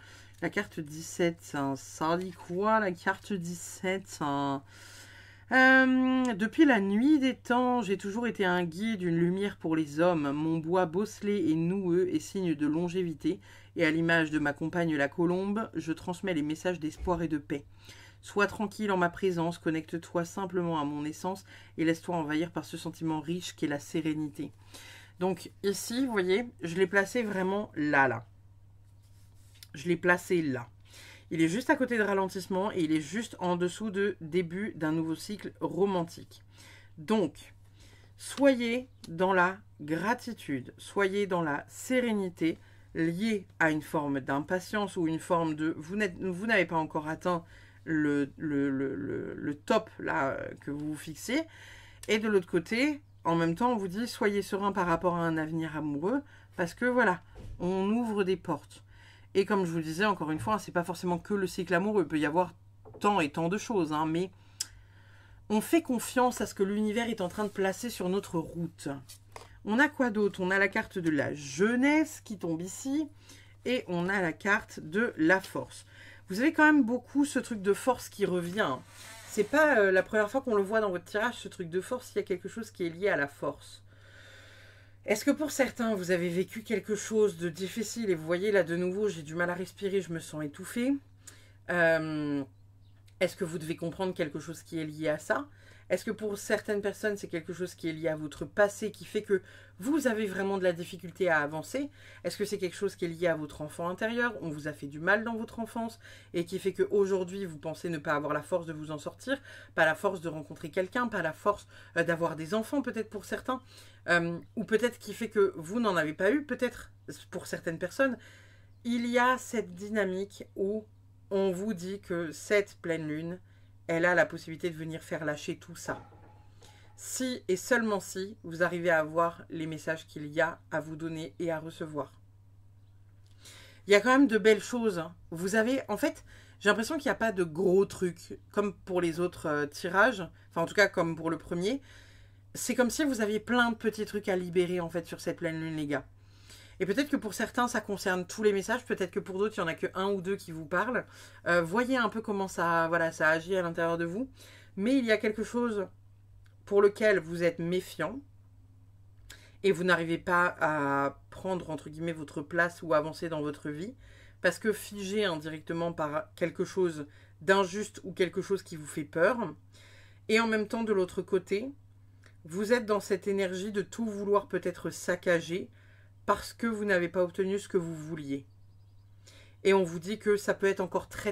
La carte 17, ça dit quoi la carte 17 depuis la nuit des temps, j'ai toujours été un guide, une lumière pour les hommes. Mon bois bosselé et noueux est signe de longévité. Et à l'image de ma compagne la colombe, je transmets les messages d'espoir et de paix. Sois tranquille en ma présence, connecte-toi simplement à mon essence et laisse-toi envahir par ce sentiment riche qu'est la sérénité. Donc ici, vous voyez, je l'ai placé vraiment là. Je l'ai placé là. Il est juste à côté de ralentissement et il est juste en dessous de début d'un nouveau cycle romantique. Donc, soyez dans la gratitude, soyez dans la sérénité liée à une forme d'impatience ou une forme de... Vous n'avez pas encore atteint le top là que vous vous fixez. Et de l'autre côté, en même temps, on vous dit soyez serein par rapport à un avenir amoureux parce que voilà, on ouvre des portes. Et comme je vous le disais, encore une fois, c'est pas forcément que le cycle amoureux. Il peut y avoir tant et tant de choses, hein, mais on fait confiance à ce que l'univers est en train de placer sur notre route. On a quoi d'autre? On a la carte de la jeunesse qui tombe ici. Et on a la carte de la force. Vous avez quand même beaucoup ce truc de force qui revient. C'est pas la première fois qu'on le voit dans votre tirage, ce truc de force. Il y a quelque chose qui est lié à la force. Est-ce que pour certains, vous avez vécu quelque chose de difficile et vous voyez là de nouveau, j'ai du mal à respirer, je me sens étouffée. Est-ce que vous devez comprendre quelque chose qui est lié à ça? Est-ce que pour certaines personnes, c'est quelque chose qui est lié à votre passé, qui fait que vous avez vraiment de la difficulté à avancer? Est-ce que c'est quelque chose qui est lié à votre enfant intérieur? On vous a fait du mal dans votre enfance et qui fait qu'aujourd'hui, vous pensez ne pas avoir la force de vous en sortir, pas la force de rencontrer quelqu'un, pas la force d'avoir des enfants peut-être pour certains, ou peut-être qui fait que vous n'en avez pas eu, peut-être pour certaines personnes. Il y a cette dynamique où on vous dit que cette pleine lune, elle a la possibilité de venir faire lâcher tout ça. Si et seulement si vous arrivez à avoir les messages qu'il y a à vous donner et à recevoir. Il y a quand même de belles choses. Hein. Vous avez, en fait, j'ai l'impression qu'il n'y a pas de gros trucs, comme pour les autres tirages, enfin en tout cas comme pour le premier. C'est comme si vous aviez plein de petits trucs à libérer en fait sur cette pleine lune, les gars. Et peut-être que pour certains, ça concerne tous les messages. Peut-être que pour d'autres, il n'y en a que un ou deux qui vous parlent. Voyez un peu comment ça, voilà, ça agit à l'intérieur de vous. Mais il y a quelque chose pour lequel vous êtes méfiant et vous n'arrivez pas à prendre, entre guillemets, votre place ou avancer dans votre vie parce que figé indirectement par quelque chose d'injuste ou quelque chose qui vous fait peur. Et en même temps, de l'autre côté, vous êtes dans cette énergie de tout vouloir peut-être saccager parce que vous n'avez pas obtenu ce que vous vouliez. Et on vous dit que ça peut être encore très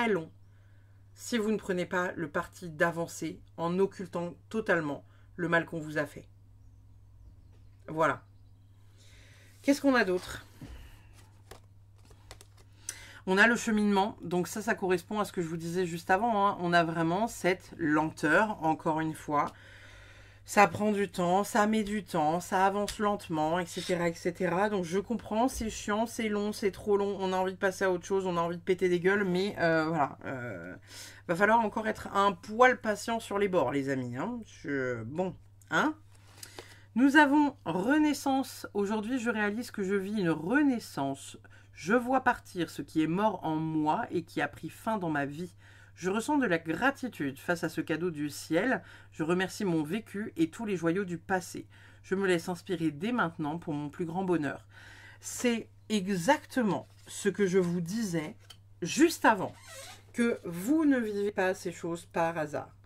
long si vous ne prenez pas le parti d'avancer en occultant totalement le mal qu'on vous a fait. Voilà. Qu'est-ce qu'on a d'autre? On a le cheminement, donc ça correspond à ce que je vous disais juste avant. Hein. On a vraiment cette lenteur, encore une fois. Ça prend du temps, ça met du temps, ça avance lentement, etc. etc. Donc je comprends, c'est chiant, c'est long, c'est trop long, on a envie de passer à autre chose, on a envie de péter des gueules, mais voilà. Va falloir encore être un poil patient sur les bords, les amis. Hein. Bon, hein. Nous avons Renaissance. Aujourd'hui, je réalise que je vis une renaissance. Je vois partir ce qui est mort en moi et qui a pris fin dans ma vie. Je ressens de la gratitude face à ce cadeau du ciel. Je remercie mon vécu et tous les joyaux du passé. Je me laisse inspirer dès maintenant pour mon plus grand bonheur. C'est exactement ce que je vous disais juste avant, que vous ne vivez pas ces choses par hasard.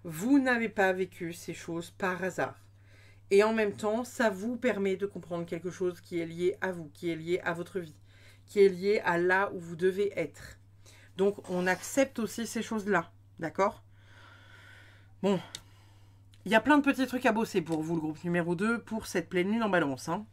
Vous n'avez pas vécu ces choses par hasard. Et en même temps, ça vous permet de comprendre quelque chose qui est lié à vous, qui est lié à votre vie, qui est lié à là où vous devez être. Donc, on accepte aussi ces choses-là, d'accord? Bon, il y a plein de petits trucs à bosser pour vous, le groupe numéro 2, pour cette pleine lune en balance. Hein.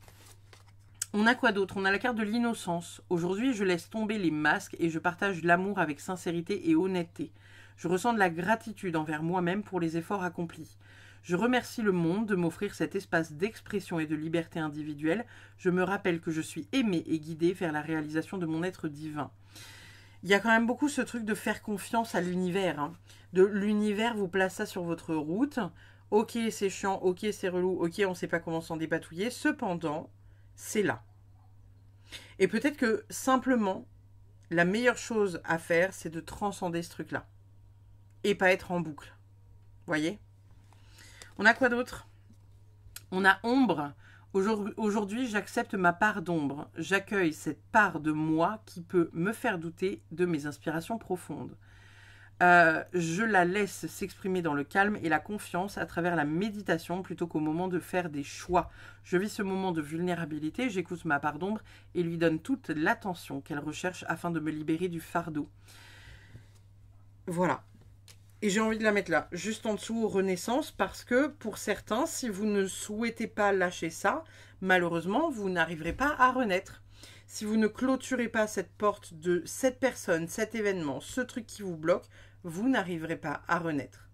On a quoi d'autre? On a la carte de l'innocence. Aujourd'hui, je laisse tomber les masques et je partage l'amour avec sincérité et honnêteté. Je ressens de la gratitude envers moi-même pour les efforts accomplis. Je remercie le monde de m'offrir cet espace d'expression et de liberté individuelle. Je me rappelle que je suis aimée et guidée vers la réalisation de mon être divin. Il y a quand même beaucoup ce truc de faire confiance à l'univers. Hein. De l'univers vous place ça sur votre route. Ok, c'est chiant, ok, c'est relou, ok, on ne sait pas comment s'en dépatouiller. Cependant, c'est là. Et peut-être que simplement, la meilleure chose à faire, c'est de transcender ce truc-là. Et pas être en boucle. Voyez? On a quoi d'autre? On a ombre. Aujourd'hui, j'accepte ma part d'ombre. J'accueille cette part de moi qui peut me faire douter de mes inspirations profondes. Je la laisse s'exprimer dans le calme et la confiance à travers la méditation plutôt qu'au moment de faire des choix. Je vis ce moment de vulnérabilité, j'écoute ma part d'ombre et lui donne toute l'attention qu'elle recherche afin de me libérer du fardeau. Voilà. Et j'ai envie de la mettre là, juste en dessous, Renaissance, parce que pour certains, si vous ne souhaitez pas lâcher ça, malheureusement, vous n'arriverez pas à renaître. Si vous ne clôturez pas cette porte de cette personne, cet événement, ce truc qui vous bloque, vous n'arriverez pas à renaître.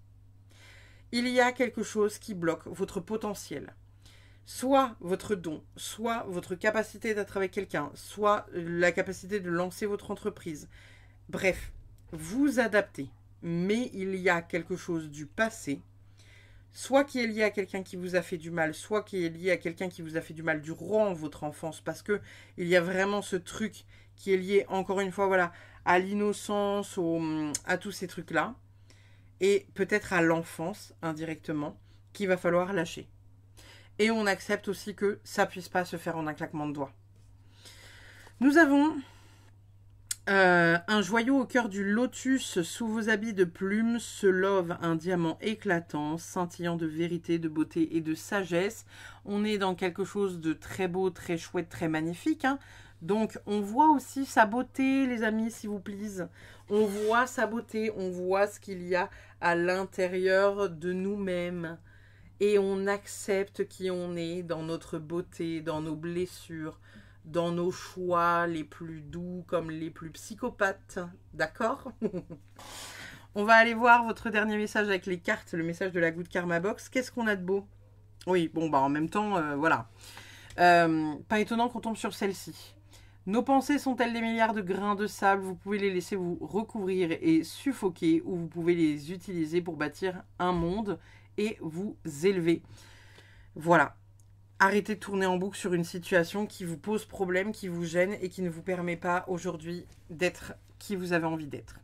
Il y a quelque chose qui bloque votre potentiel. Soit votre don, soit votre capacité d'être avec quelqu'un, soit la capacité de lancer votre entreprise. Bref, vous adaptez. Mais il y a quelque chose du passé, soit qui est lié à quelqu'un qui vous a fait du mal, soit qui est lié à quelqu'un qui vous a fait du mal durant votre enfance, parce que il y a vraiment ce truc qui est lié, encore une fois, voilà, à l'innocence, à tous ces trucs-là, et peut-être à l'enfance, indirectement, qu'il va falloir lâcher. Et on accepte aussi que ça puisse pas se faire en un claquement de doigts. Nous avons Un joyau au cœur du lotus, sous vos habits de plumes, se love un diamant éclatant, scintillant de vérité, de beauté et de sagesse. On est dans quelque chose de très beau, très chouette, très magnifique, hein. Donc, on voit aussi sa beauté, les amis, s'il vous plaît. On voit sa beauté, on voit ce qu'il y a à l'intérieur de nous-mêmes. Et on accepte qui on est dans notre beauté, dans nos blessures, dans nos choix les plus doux comme les plus psychopathes. D'accord? On va aller voir votre dernier message avec les cartes, le message de la Good Karma Box. Qu'est-ce qu'on a de beau? Oui, bon, bah en même temps, voilà. Pas étonnant qu'on tombe sur celle-ci. Nos pensées sont-elles des milliards de grains de sable? Vous pouvez les laisser vous recouvrir et suffoquer, ou vous pouvez les utiliser pour bâtir un monde et vous élever. Voilà. Arrêtez de tourner en boucle sur une situation qui vous pose problème, qui vous gêne et qui ne vous permet pas aujourd'hui d'être qui vous avez envie d'être.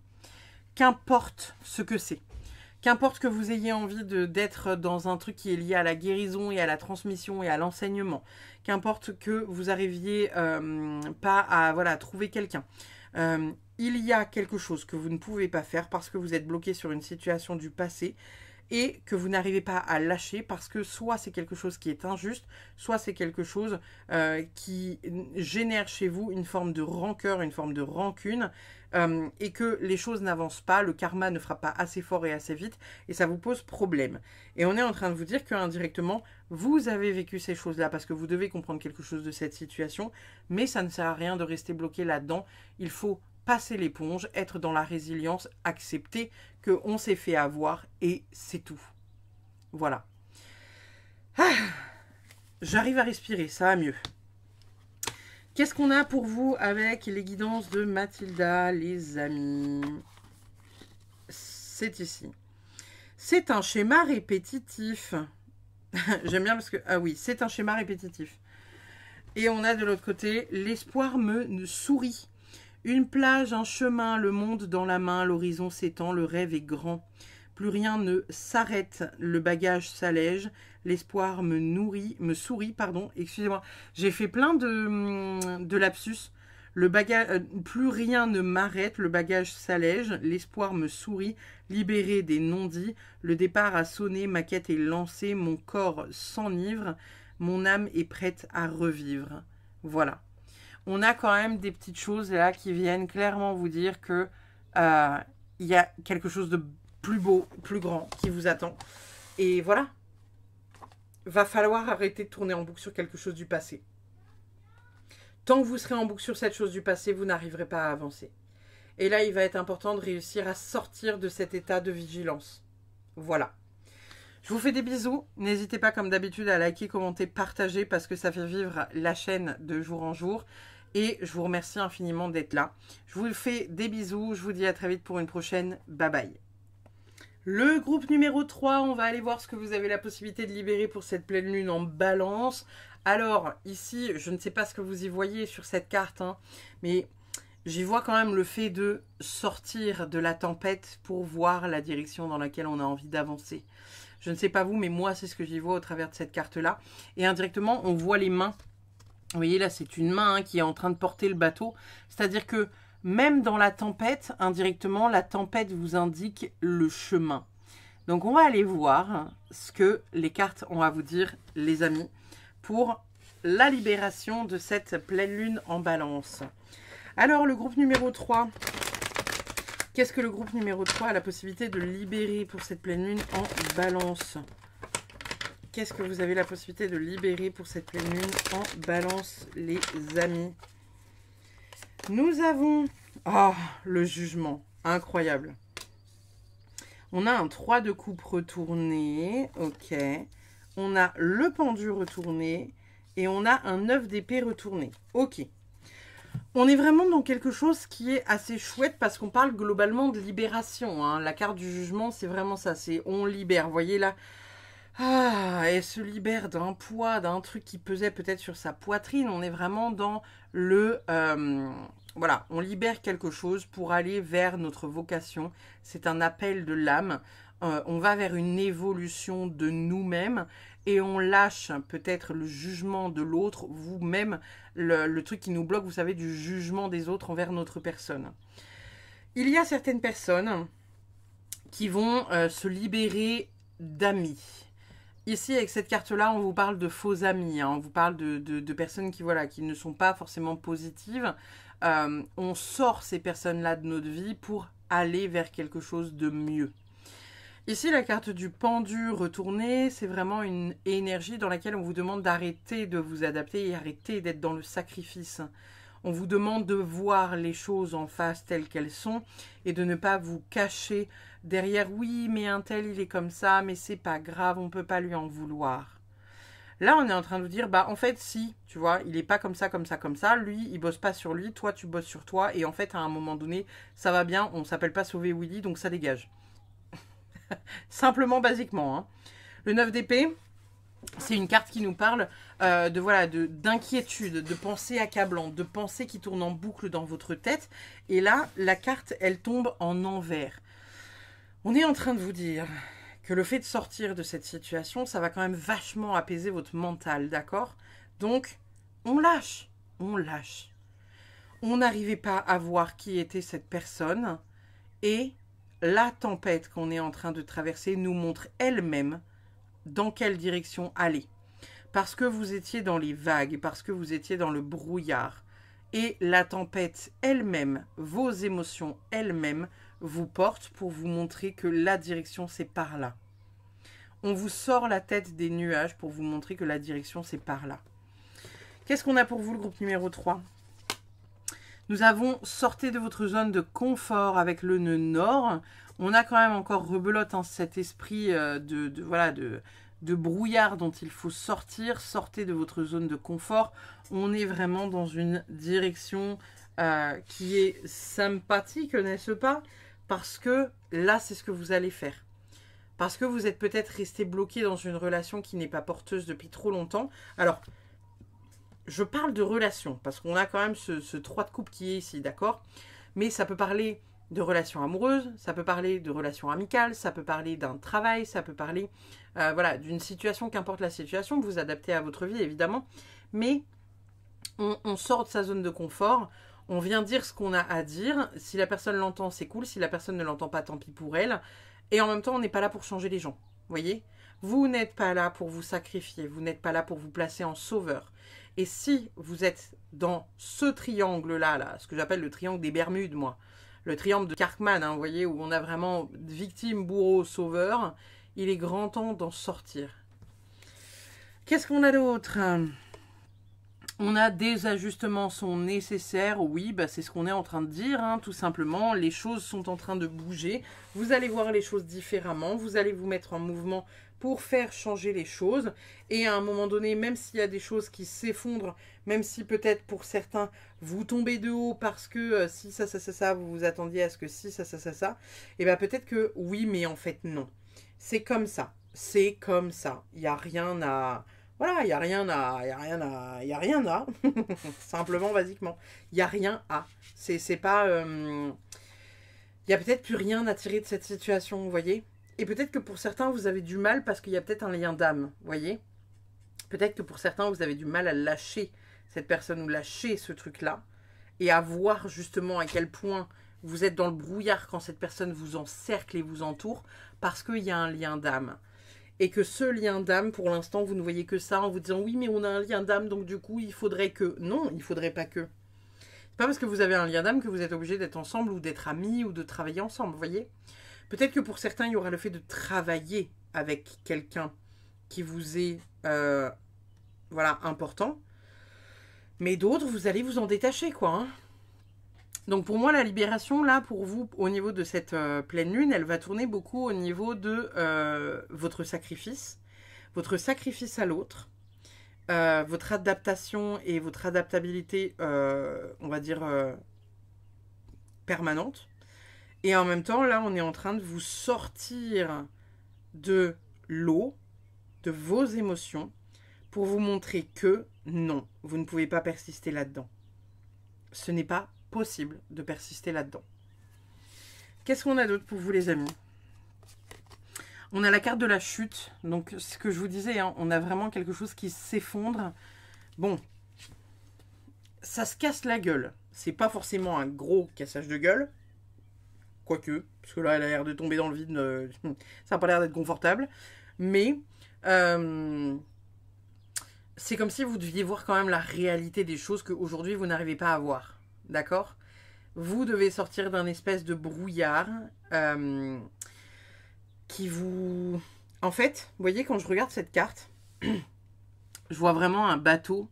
Qu'importe ce que c'est. Qu'importe que vous ayez envie d'être dans un truc qui est lié à la guérison et à la transmission et à l'enseignement. Qu'importe que vous arriviez pas à voilà, trouver quelqu'un. Il y a quelque chose que vous ne pouvez pas faire parce que vous êtes bloqué sur une situation du passé et que vous n'arrivez pas à lâcher parce que soit c'est quelque chose qui est injuste, soit c'est quelque chose qui génère chez vous une forme de rancœur, une forme de rancune, et que les choses n'avancent pas, le karma ne fera pas assez fort et assez vite, et ça vous pose problème. Et on est en train de vous dire qu'indirectement, vous avez vécu ces choses-là parce que vous devez comprendre quelque chose de cette situation, mais ça ne sert à rien de rester bloqué là-dedans. Il faut passer l'éponge, être dans la résilience, accepter qu'on s'est fait avoir et c'est tout. Voilà. Ah, j'arrive à respirer, ça va mieux. Qu'est-ce qu'on a pour vous avec les guidances de Mathilda, les amis? C'est ici. C'est un schéma répétitif. J'aime bien parce que... Ah oui, c'est un schéma répétitif. Et on a de l'autre côté, l'espoir me sourit. Une plage, un chemin, le monde dans la main, l'horizon s'étend, le rêve est grand. Plus rien ne s'arrête, le bagage s'allège, l'espoir me sourit, pardon, excusez-moi. J'ai fait plein de lapsus. Plus rien ne m'arrête, le bagage s'allège, l'espoir me sourit, libéré des non-dits, le départ a sonné, ma quête est lancée, mon corps s'enivre, mon âme est prête à revivre. Voilà. On a quand même des petites choses là qui viennent clairement vous dire que il y a quelque chose de plus beau, plus grand qui vous attend. Et voilà. Va falloir arrêter de tourner en boucle sur quelque chose du passé. Tant que vous serez en boucle sur cette chose du passé, vous n'arriverez pas à avancer. Et là, il va être important de réussir à sortir de cet état de vigilance. Voilà. Je vous fais des bisous. N'hésitez pas, comme d'habitude, à liker, commenter, partager parce que ça fait vivre la chaîne de jour en jour. Et je vous remercie infiniment d'être là. Je vous fais des bisous. Je vous dis à très vite pour une prochaine. Bye bye. Le groupe numéro 3, on va aller voir ce que vous avez la possibilité de libérer pour cette pleine lune en balance. Alors, ici, je ne sais pas ce que vous y voyez sur cette carte, hein, mais j'y vois quand même le fait de sortir de la tempête pour voir la direction dans laquelle on a envie d'avancer. Je ne sais pas vous, mais moi, c'est ce que j'y vois au travers de cette carte-là. Et indirectement, on voit les mains. Vous voyez, là, c'est une main qui est en train de porter le bateau. C'est-à-dire que même dans la tempête, indirectement, la tempête vous indique le chemin. Donc, on va aller voir ce que les cartes ont à vous dire, les amis, pour la libération de cette pleine lune en balance. Alors, le groupe numéro 3... Qu'est-ce que le groupe numéro 3 a la possibilité de libérer pour cette pleine lune en balance? Qu'est-ce que vous avez la possibilité de libérer pour cette pleine lune en balance, les amis? Nous avons... Oh, le jugement. Incroyable. On a un 3 de coupe retourné. Ok. On a le pendu retourné. Et on a un 9 d'épée retourné. Ok. On est vraiment dans quelque chose qui est assez chouette parce qu'on parle globalement de libération. Hein. La carte du jugement, c'est vraiment ça. C'est on libère. Vous voyez là, ah, elle se libère d'un poids, d'un truc qui pesait peut-être sur sa poitrine. On est vraiment dans le... voilà, on libère quelque chose pour aller vers notre vocation. C'est un appel de l'âme. on va vers une évolution de nous-mêmes et on lâche peut-être le jugement de l'autre, vous-même, le truc qui nous bloque, vous savez, du jugement des autres envers notre personne. Il y a certaines personnes qui vont se libérer d'amis. Ici, avec cette carte-là, on vous parle de faux amis, hein. On vous parle de personnes qui, voilà, qui ne sont pas forcément positives. On sort ces personnes-là de notre vie pour aller vers quelque chose de mieux. Ici, la carte du pendu retourné, c'est vraiment une énergie dans laquelle on vous demande d'arrêter de vous adapter et arrêter d'être dans le sacrifice. On vous demande de voir les choses en face telles qu'elles sont et de ne pas vous cacher derrière « oui, mais un tel, il est comme ça, mais c'est pas grave, on peut pas lui en vouloir ». Là, on est en train de vous dire « bah en fait, si, tu vois, il est pas comme ça, comme ça, comme ça, lui, il bosse pas sur lui, toi, tu bosses sur toi, et en fait, à un moment donné, ça va bien, on s'appelle pas Sauver Willy, donc ça dégage. » Simplement, basiquement. Hein. Le 9 d'épée, c'est une carte qui nous parle d'inquiétude, de pensée accablante, de pensée qui tourne en boucle dans votre tête. Et là, la carte, elle tombe en envers. On est en train de vous dire que le fait de sortir de cette situation, ça va quand même vachement apaiser votre mental, d'accord? Donc, on lâche, on lâche. On n'arrivait pas à voir qui était cette personne et la tempête qu'on est en train de traverser nous montre elle-même dans quelle direction aller. Parce que vous étiez dans les vagues, parce que vous étiez dans le brouillard. Et la tempête elle-même, vos émotions elles-mêmes, vous portent pour vous montrer que la direction, c'est par là. On vous sort la tête des nuages pour vous montrer que la direction, c'est par là. Qu'est-ce qu'on a pour vous, le groupe numéro 3 ? Nous avons sorti de votre zone de confort avec le nœud nord. On a quand même encore rebelote, hein, cet esprit de brouillard dont il faut sortir. Sortez de votre zone de confort. On est vraiment dans une direction qui est sympathique, n'est-ce pas? Parce que là, c'est ce que vous allez faire. Parce que vous êtes peut-être resté bloqué dans une relation qui n'est pas porteuse depuis trop longtemps. Alors, je parle de relation, parce qu'on a quand même ce 3 de coupe qui est ici, d'accord? Mais ça peut parler de relations amoureuses, ça peut parler de relations amicales, ça peut parler d'un travail, ça peut parler voilà, d'une situation, qu'importe la situation, vous adaptez à votre vie, évidemment. Mais on sort de sa zone de confort, on vient dire ce qu'on a à dire. Si la personne l'entend, c'est cool. Si la personne ne l'entend pas, tant pis pour elle. Et en même temps, on n'est pas là pour changer les gens, voyez? Vous n'êtes pas là pour vous sacrifier, vous n'êtes pas là pour vous placer en sauveur. Et si vous êtes dans ce triangle-là, là, ce que j'appelle le triangle des Bermudes, moi, le triangle de Karkman, hein, vous voyez, où on a vraiment victime, bourreau, sauveur, il est grand temps d'en sortir. Qu'est-ce qu'on a d'autre? On a des ajustements sont nécessaires, oui, bah c'est ce qu'on est en train de dire, hein, tout simplement. Les choses sont en train de bouger, vous allez voir les choses différemment, vous allez vous mettre en mouvement pour faire changer les choses. Et à un moment donné, même s'il y a des choses qui s'effondrent, même si peut-être pour certains, vous tombez de haut parce que si ça, vous vous attendiez à ce que si ça, et bien peut-être que oui, mais en fait non. C'est comme ça, c'est comme ça. Il n'y a rien à... Voilà, il n'y a rien à, simplement, basiquement. Il n'y a rien à. C'est pas... il n'y a peut-être plus rien à tirer de cette situation, vous voyez? Et peut-être que pour certains, vous avez du mal parce qu'il y a peut-être un lien d'âme, vous voyez? Peut-être que pour certains, vous avez du mal à lâcher cette personne ou lâcher ce truc-là et à voir justement à quel point vous êtes dans le brouillard quand cette personne vous encercle et vous entoure parce qu'il y a un lien d'âme. Et que ce lien d'âme, pour l'instant, vous ne voyez que ça en vous disant « oui, mais on a un lien d'âme, donc du coup, il faudrait que... » Non, il ne faudrait pas que. C'est pas parce que vous avez un lien d'âme que vous êtes obligé d'être ensemble ou d'être amis ou de travailler ensemble, vous voyez? Peut-être que pour certains, il y aura le fait de travailler avec quelqu'un qui vous est voilà, important. Mais d'autres, vous allez vous en détacher, quoi. Hein. Donc pour moi, la libération, là, pour vous, au niveau de cette pleine lune, elle va tourner beaucoup au niveau de votre sacrifice à l'autre, votre adaptation et votre adaptabilité, on va dire, permanente. Et en même temps, là, on est en train de vous sortir de l'eau, de vos émotions, pour vous montrer que non, vous ne pouvez pas persister là-dedans. Ce n'est pas possible de persister là-dedans. Qu'est-ce qu'on a d'autre pour vous, les amis? On a la carte de la chute. Donc, ce que je vous disais, hein, on a vraiment quelque chose qui s'effondre. Bon, ça se casse la gueule. C'est pas forcément un gros cassage de gueule. Quoique, parce que là, elle a l'air de tomber dans le vide. Ça n'a pas l'air d'être confortable. Mais, c'est comme si vous deviez voir quand même la réalité des choses qu'aujourd'hui, vous n'arrivez pas à voir. D'accord? Vous devez sortir d'un espèce de brouillard qui vous... En fait, vous voyez, quand je regarde cette carte, je vois vraiment un bateau.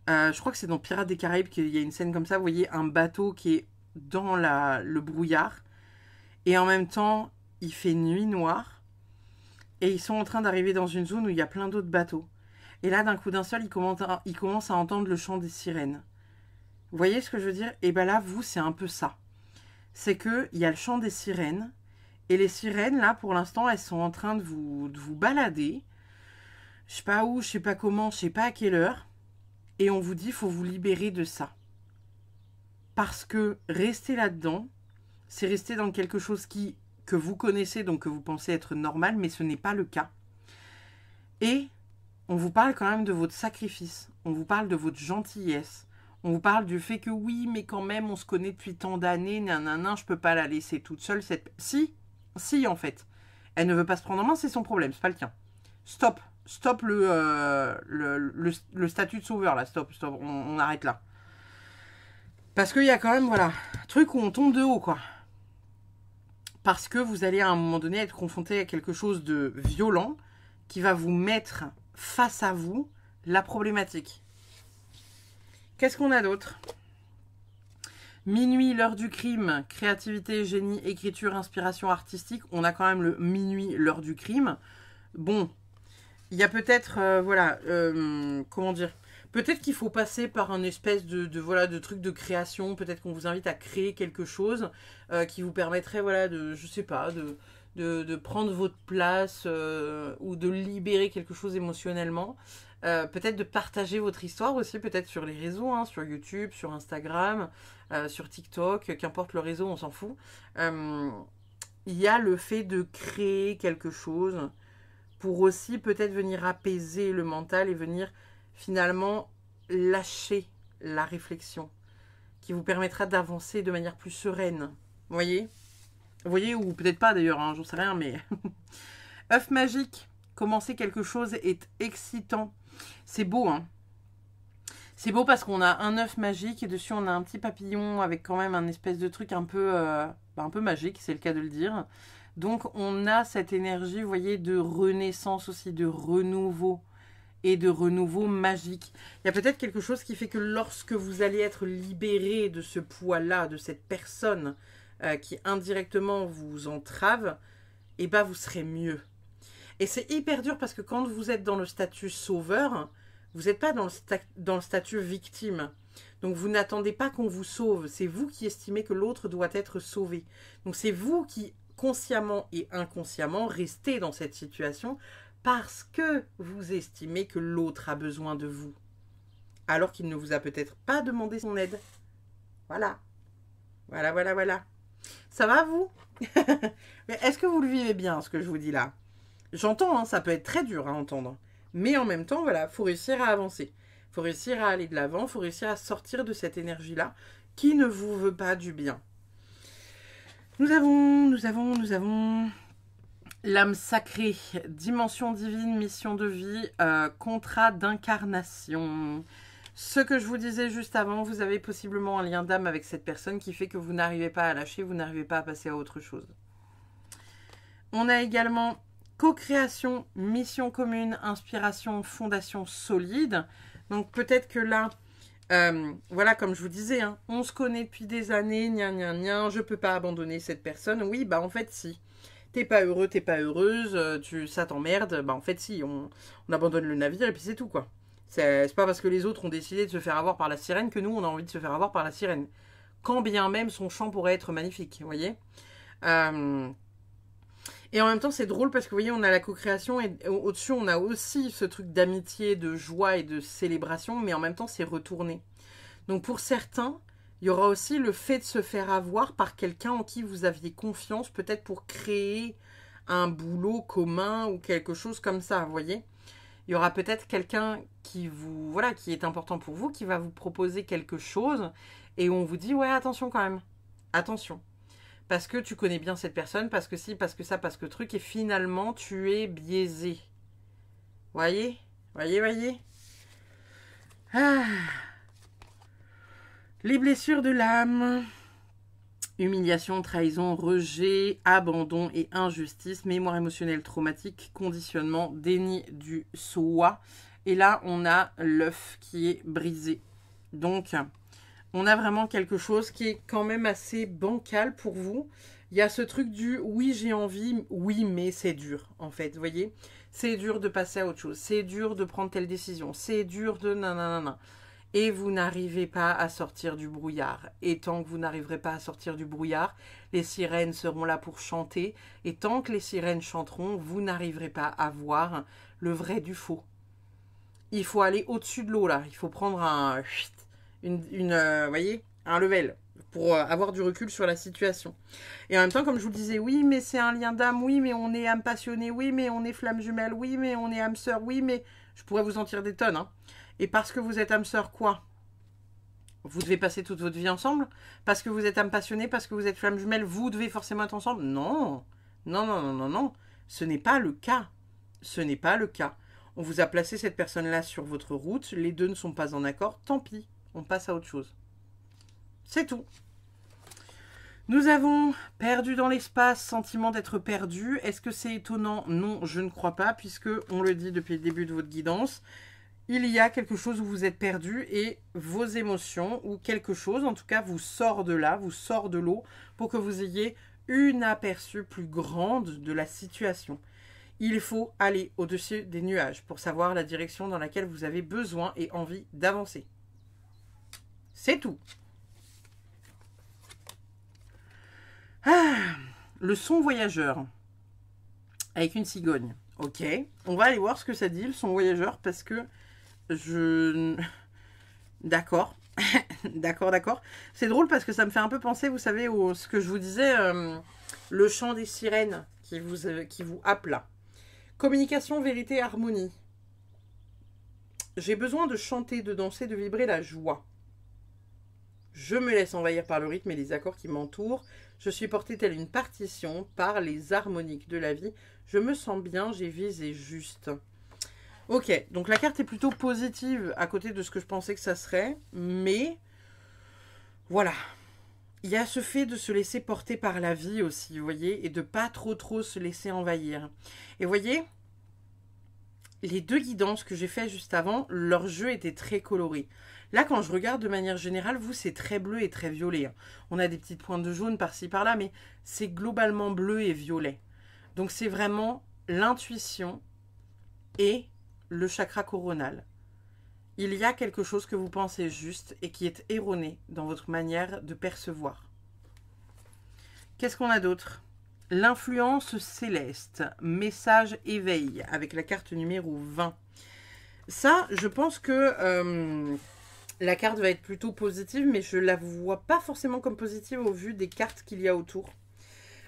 Je crois que c'est dans Pirates des Caraïbes qu'il y a une scène comme ça. Vous voyez un bateau qui est dans le brouillard. Et en même temps, il fait nuit noire. Et ils sont en train d'arriver dans une zone où il y a plein d'autres bateaux. Et là, d'un coup d'un seul, ils commencent à entendre le chant des sirènes. Vous voyez ce que je veux dire? Et bien là, vous, c'est un peu ça. C'est qu'il y a le chant des sirènes. Et les sirènes, là, pour l'instant, elles sont en train de vous balader. Je sais pas où, je sais pas comment, je sais pas à quelle heure. Et on vous dit, il faut vous libérer de ça. Parce que rester là-dedans, c'est rester dans quelque chose que vous connaissez, donc que vous pensez être normal, mais ce n'est pas le cas. Et on vous parle quand même de votre sacrifice. On vous parle de votre gentillesse. On vous parle du fait que oui, mais quand même, on se connaît depuis tant d'années, nanana, je peux pas la laisser toute seule. Si, en fait. Elle ne veut pas se prendre en main, c'est son problème, c'est pas le tien. Stop le statut de sauveur, là, stop, on arrête là. Parce qu'il y a quand même, voilà, un truc où on tombe de haut, quoi. Parce que vous allez à un moment donné être confronté à quelque chose de violent qui va vous mettre face à vous la problématique. Qu'est-ce qu'on a d'autre ? Minuit, l'heure du crime, créativité, génie, écriture, inspiration artistique. On a quand même le minuit, l'heure du crime. Bon, il y a peut-être, voilà, comment dire ? Peut-être qu'il faut passer par un espèce de truc de création. Peut-être qu'on vous invite à créer quelque chose qui vous permettrait, voilà, je sais pas, de prendre votre place ou de libérer quelque chose émotionnellement. Peut-être de partager votre histoire aussi, peut-être sur les réseaux, hein, sur YouTube, sur Instagram, sur TikTok, qu'importe le réseau, on s'en fout. Il y a le fait de créer quelque chose pour aussi peut-être venir apaiser le mental et venir finalement lâcher la réflexion qui vous permettra d'avancer de manière plus sereine. Vous voyez ? Vous voyez, ou peut-être pas d'ailleurs, hein, j'en sais rien, mais... œuf magique, commencer quelque chose est excitant. C'est beau, hein. C'est beau parce qu'on a un œuf magique et dessus on a un petit papillon avec quand même un espèce de truc un peu magique, c'est le cas de le dire. Donc on a cette énergie, vous voyez, de renaissance aussi, de renouveau et de renouveau magique. Il y a peut-être quelque chose qui fait que lorsque vous allez être libéré de ce poids-là, de cette personne qui indirectement vous entrave, et ben vous serez mieux. Et c'est hyper dur parce que quand vous êtes dans le statut sauveur, vous n'êtes pas dans le statut victime. Donc vous n'attendez pas qu'on vous sauve. C'est vous qui estimez que l'autre doit être sauvé. Donc c'est vous qui, consciemment et inconsciemment, restez dans cette situation parce que vous estimez que l'autre a besoin de vous. Alors qu'il ne vous a peut-être pas demandé son aide. Voilà. Voilà. Ça va, vous? Mais est-ce que vous le vivez bien, ce que je vous dis là? J'entends, hein, ça peut être très dur à entendre. Mais en même temps, voilà, il faut réussir à avancer. Il faut réussir à aller de l'avant, il faut réussir à sortir de cette énergie-là qui ne vous veut pas du bien. Nous avons l'âme sacrée, dimension divine, mission de vie, contrat d'incarnation. Ce que je vous disais juste avant, vous avez possiblement un lien d'âme avec cette personne qui fait que vous n'arrivez pas à lâcher, vous n'arrivez pas à passer à autre chose. On a également co-création, mission commune, inspiration, fondation solide. Donc peut-être que là, voilà, comme je vous disais, hein, on se connaît depuis des années, je peux pas abandonner cette personne. Oui, bah en fait si. T'es pas heureux, t'es pas heureuse, ça t'emmerde, bah en fait si, on abandonne le navire et puis c'est tout quoi. C'est pas parce que les autres ont décidé de se faire avoir par la sirène que nous on a envie de se faire avoir par la sirène. Quand bien même son chant pourrait être magnifique, vous voyez. Et en même temps, c'est drôle parce que vous voyez, on a la co-création et au-dessus, on a aussi ce truc d'amitié, de joie et de célébration, mais en même temps, c'est retourné. Donc pour certains, il y aura aussi le fait de se faire avoir par quelqu'un en qui vous aviez confiance, peut-être pour créer un boulot commun ou quelque chose comme ça, vous voyez. Il y aura peut-être quelqu'un qui vous, voilà, qui est important pour vous, qui va vous proposer quelque chose et on vous dit, ouais, attention quand même, attention. Parce que tu connais bien cette personne, parce que si, parce que ça, parce que truc, et finalement, tu es biaisé. Voyez? Voyez? Ah. Les blessures de l'âme. Humiliation, trahison, rejet, abandon et injustice, mémoire émotionnelle traumatique, conditionnement, déni du soi. Et là, on a l'œuf qui est brisé. Donc, on a vraiment quelque chose qui est quand même assez bancal pour vous. Il y a ce truc du oui, j'ai envie, oui, mais c'est dur, en fait, vous voyez. C'est dur de passer à autre chose, c'est dur de prendre telle décision, c'est dur de nanana. Et vous n'arrivez pas à sortir du brouillard. Et tant que vous n'arriverez pas à sortir du brouillard, les sirènes seront là pour chanter. Et tant que les sirènes chanteront, vous n'arriverez pas à voir le vrai du faux. Il faut aller au-dessus de l'eau, là. Il faut prendre voyez, un level pour avoir du recul sur la situation. Et en même temps, comme je vous le disais, oui, mais c'est un lien d'âme, oui, mais on est âme passionnée, oui, mais on est flamme jumelle, oui, mais on est âme sœur, oui, mais je pourrais vous en tirer des tonnes, hein. Et parce que vous êtes âme sœur, quoi? Vous devez passer toute votre vie ensemble? Parce que vous êtes âme passionnée, parce que vous êtes flamme jumelle, vous devez forcément être ensemble? Non. Non. Ce n'est pas le cas. Ce n'est pas le cas. On vous a placé cette personne-là sur votre route, les deux ne sont pas en accord, tant pis, on passe à autre chose. C'est tout. Nous avons perdu dans l'espace, sentiment d'être perdu. Est-ce que c'est étonnant? Non, je ne crois pas, puisque on le dit depuis le début de votre guidance. Il y a quelque chose où vous êtes perdu et vos émotions ou quelque chose, en tout cas, vous sort de là, vous sort de l'eau pour que vous ayez une aperçu plus grande de la situation. Il faut aller au-dessus des nuages pour savoir la direction dans laquelle vous avez besoin et envie d'avancer. C'est tout. Ah, le son voyageur avec une cigogne. Ok, on va aller voir ce que ça dit, le son voyageur, parce que D'accord. D'accord. C'est drôle parce que ça me fait un peu penser, vous savez, ce que je vous disais, le chant des sirènes qui vous appelle. Communication, vérité, harmonie. J'ai besoin de chanter, de danser, de vibrer la joie. Je me laisse envahir par le rythme et les accords qui m'entourent. Je suis portée telle une partition par les harmoniques de la vie. Je me sens bien, j'ai visé juste. Ok, donc la carte est plutôt positive à côté de ce que je pensais que ça serait, mais voilà. Il y a ce fait de se laisser porter par la vie aussi, vous voyez, et de pas trop se laisser envahir. Et vous voyez, les deux guidances que j'ai fait juste avant, leur jeu était très coloré. Là, quand je regarde de manière générale, vous, c'est très bleu et très violet. On a des petites pointes de jaune par-ci par-là, mais c'est globalement bleu et violet. Donc c'est vraiment l'intuition et le chakra coronal. Il y a quelque chose que vous pensez juste et qui est erroné dans votre manière de percevoir. Qu'est-ce qu'on a d'autre? L'influence céleste, message éveil, avec la carte numéro 20. Ça, je pense que la carte va être plutôt positive, mais je ne la vois pas forcément comme positive au vu des cartes qu'il y a autour.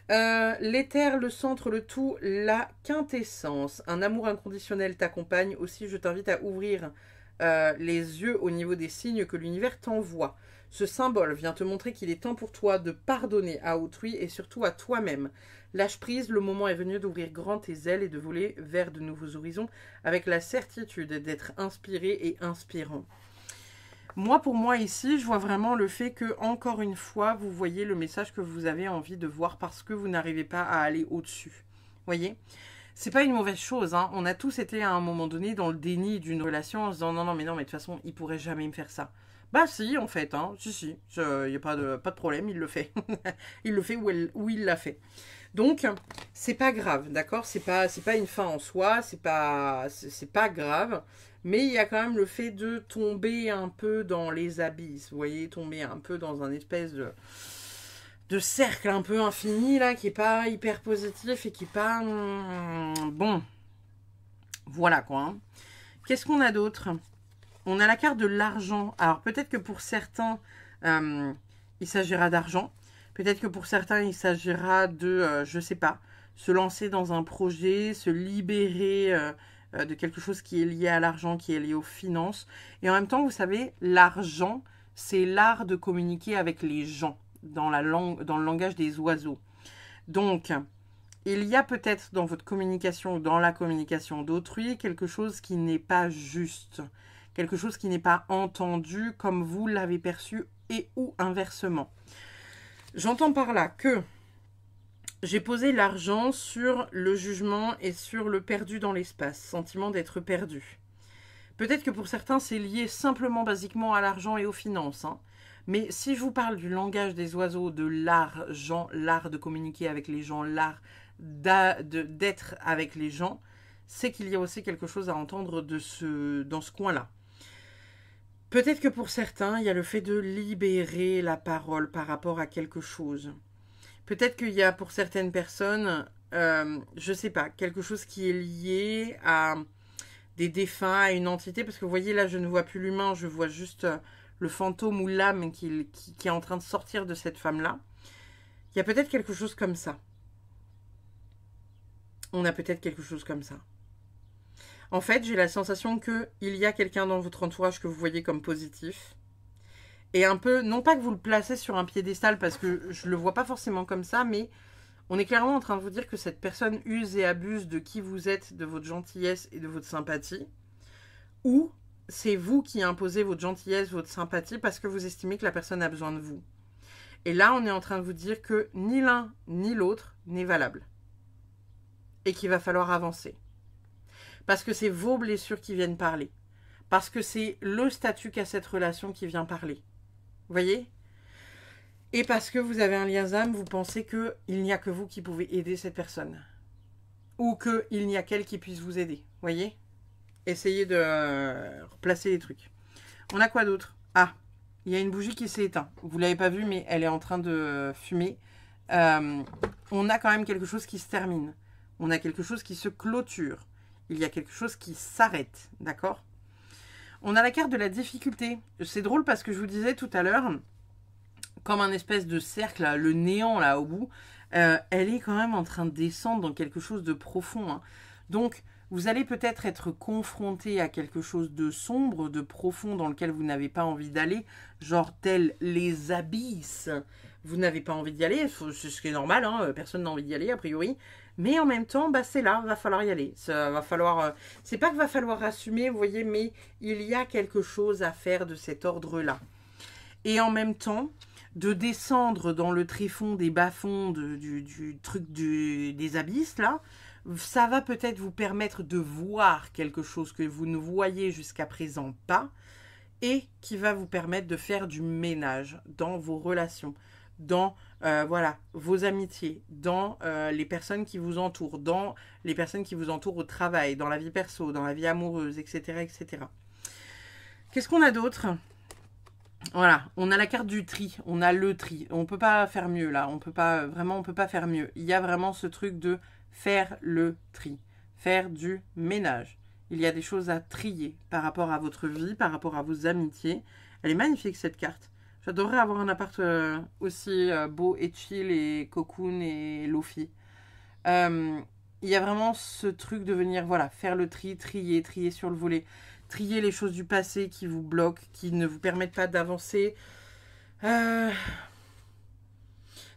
L'éther, le centre, le tout, la quintessence. Un amour inconditionnel t'accompagne. Aussi, je t'invite à ouvrir les yeux au niveau des signes que l'univers t'envoie. Ce symbole vient te montrer qu'il est temps pour toi de pardonner à autrui et surtout à toi-même. Lâche prise, le moment est venu d'ouvrir grand tes ailes et de voler vers de nouveaux horizons avec la certitude d'être inspiré et inspirant. Moi, pour moi, ici, je vois vraiment le fait que, encore une fois, vous voyez le message que vous avez envie de voir parce que vous n'arrivez pas à aller au-dessus. Vous voyez? C'est pas une mauvaise chose, hein. On a tous été à un moment donné dans le déni d'une relation en se disant non, mais de toute façon, il pourrait jamais me faire ça. Bah si, en fait, hein. Si, il n'y a pas de problème, il le fait. Il le fait ou il l'a fait. Donc, c'est pas grave, d'accord? C'est pas une fin en soi, c'est pas grave. Mais il y a quand même le fait de tomber un peu dans les abysses. Vous voyez, tomber un peu dans un espèce de cercle un peu infini, là, qui n'est pas hyper positif et qui n'est pas... bon. Voilà, quoi. Hein. Qu'est-ce qu'on a d'autre? On a la carte de l'argent. Alors, peut-être que pour certains, il s'agira d'argent. Peut-être que pour certains, il s'agira de, je sais pas, se lancer dans un projet, se libérer de quelque chose qui est lié à l'argent, qui est lié aux finances. Et en même temps, vous savez, l'argent, c'est l'art de communiquer avec les gens dans la langue, dans le langage des oiseaux. Donc, il y a peut-être dans votre communication ou dans la communication d'autrui quelque chose qui n'est pas juste, quelque chose qui n'est pas entendu comme vous l'avez perçu et ou inversement. J'entends par là que j'ai posé l'argent sur le jugement et sur le perdu dans l'espace, sentiment d'être perdu. Peut-être que pour certains, c'est lié simplement, basiquement à l'argent et aux finances. Hein. Mais si je vous parle du langage des oiseaux, de l'argent, l'art de communiquer avec les gens, l'art d'être avec les gens, c'est qu'il y a aussi quelque chose à entendre dans ce coin-là. Peut-être que pour certains, il y a le fait de libérer la parole par rapport à quelque chose. Peut-être qu'il y a pour certaines personnes, je ne sais pas, quelque chose qui est lié à des défunts, à une entité. Parce que vous voyez, là, je ne vois plus l'humain, je vois juste le fantôme ou l'âme qui est en train de sortir de cette femme-là. Il y a peut-être quelque chose comme ça. On a peut-être quelque chose comme ça. En fait, j'ai la sensation qu'il y a quelqu'un dans votre entourage que vous voyez comme positif. Et un peu, non pas que vous le placez sur un piédestal, parce que je ne le vois pas forcément comme ça, mais on est clairement en train de vous dire que cette personne use et abuse de qui vous êtes, de votre gentillesse et de votre sympathie. Ou c'est vous qui imposez votre gentillesse, votre sympathie, parce que vous estimez que la personne a besoin de vous. Et là, on est en train de vous dire que ni l'un ni l'autre n'est valable. Et qu'il va falloir avancer. Parce que c'est vos blessures qui viennent parler. Parce que c'est le statut qu'a cette relation qui vient parler. Vous voyez? Et parce que vous avez un lien d'âme, vous pensez qu'il n'y a que vous qui pouvez aider cette personne. Ou qu'il n'y a qu'elle qui puisse vous aider. Vous voyez? Essayez de replacer les trucs. On a quoi d'autre? Ah, il y a une bougie qui s'est éteinte. Vous ne l'avez pas vue, mais elle est en train de fumer. On a quand même quelque chose qui se termine. On a quelque chose qui se clôture. Il y a quelque chose qui s'arrête. D'accord? On a la carte de la difficulté. C'est drôle parce que je vous disais tout à l'heure, comme un espèce de cercle, là, le néant là au bout, elle est quand même en train de descendre dans quelque chose de profond. Hein. Donc, vous allez peut-être être confronté à quelque chose de sombre, de profond, dans lequel vous n'avez pas envie d'aller, genre tel les abysses. Vous n'avez pas envie d'y aller, c'est ce qui est normal, hein, personne n'a envie d'y aller a priori. Mais en même temps, bah, c'est là, va falloir y aller. Ça va falloir. C'est pas qu'il va falloir assumer, vous voyez, mais il y a quelque chose à faire de cet ordre-là. Et en même temps, de descendre dans le tréfonds des bas-fonds du truc des abysses, là, ça va peut-être vous permettre de voir quelque chose que vous ne voyez jusqu'à présent pas et qui va vous permettre de faire du ménage dans vos relations, dans voilà, vos amitiés, dans les personnes qui vous entourent, dans les personnes qui vous entourent au travail, dans la vie perso, dans la vie amoureuse, etc. etc. Qu'est-ce qu'on a d'autre ? Voilà, on a la carte du tri, on a le tri. On ne peut pas faire mieux là, on peut pas faire mieux. Il y a vraiment ce truc de faire le tri, faire du ménage. Il y a des choses à trier par rapport à votre vie, par rapport à vos amitiés. Elle est magnifique cette carte. J'adorerais avoir un appart aussi beau et chill et cocoon et lofi. Il y a vraiment ce truc de venir, voilà, faire le tri, trier sur le volet. Trier les choses du passé qui vous bloquent, qui ne vous permettent pas d'avancer.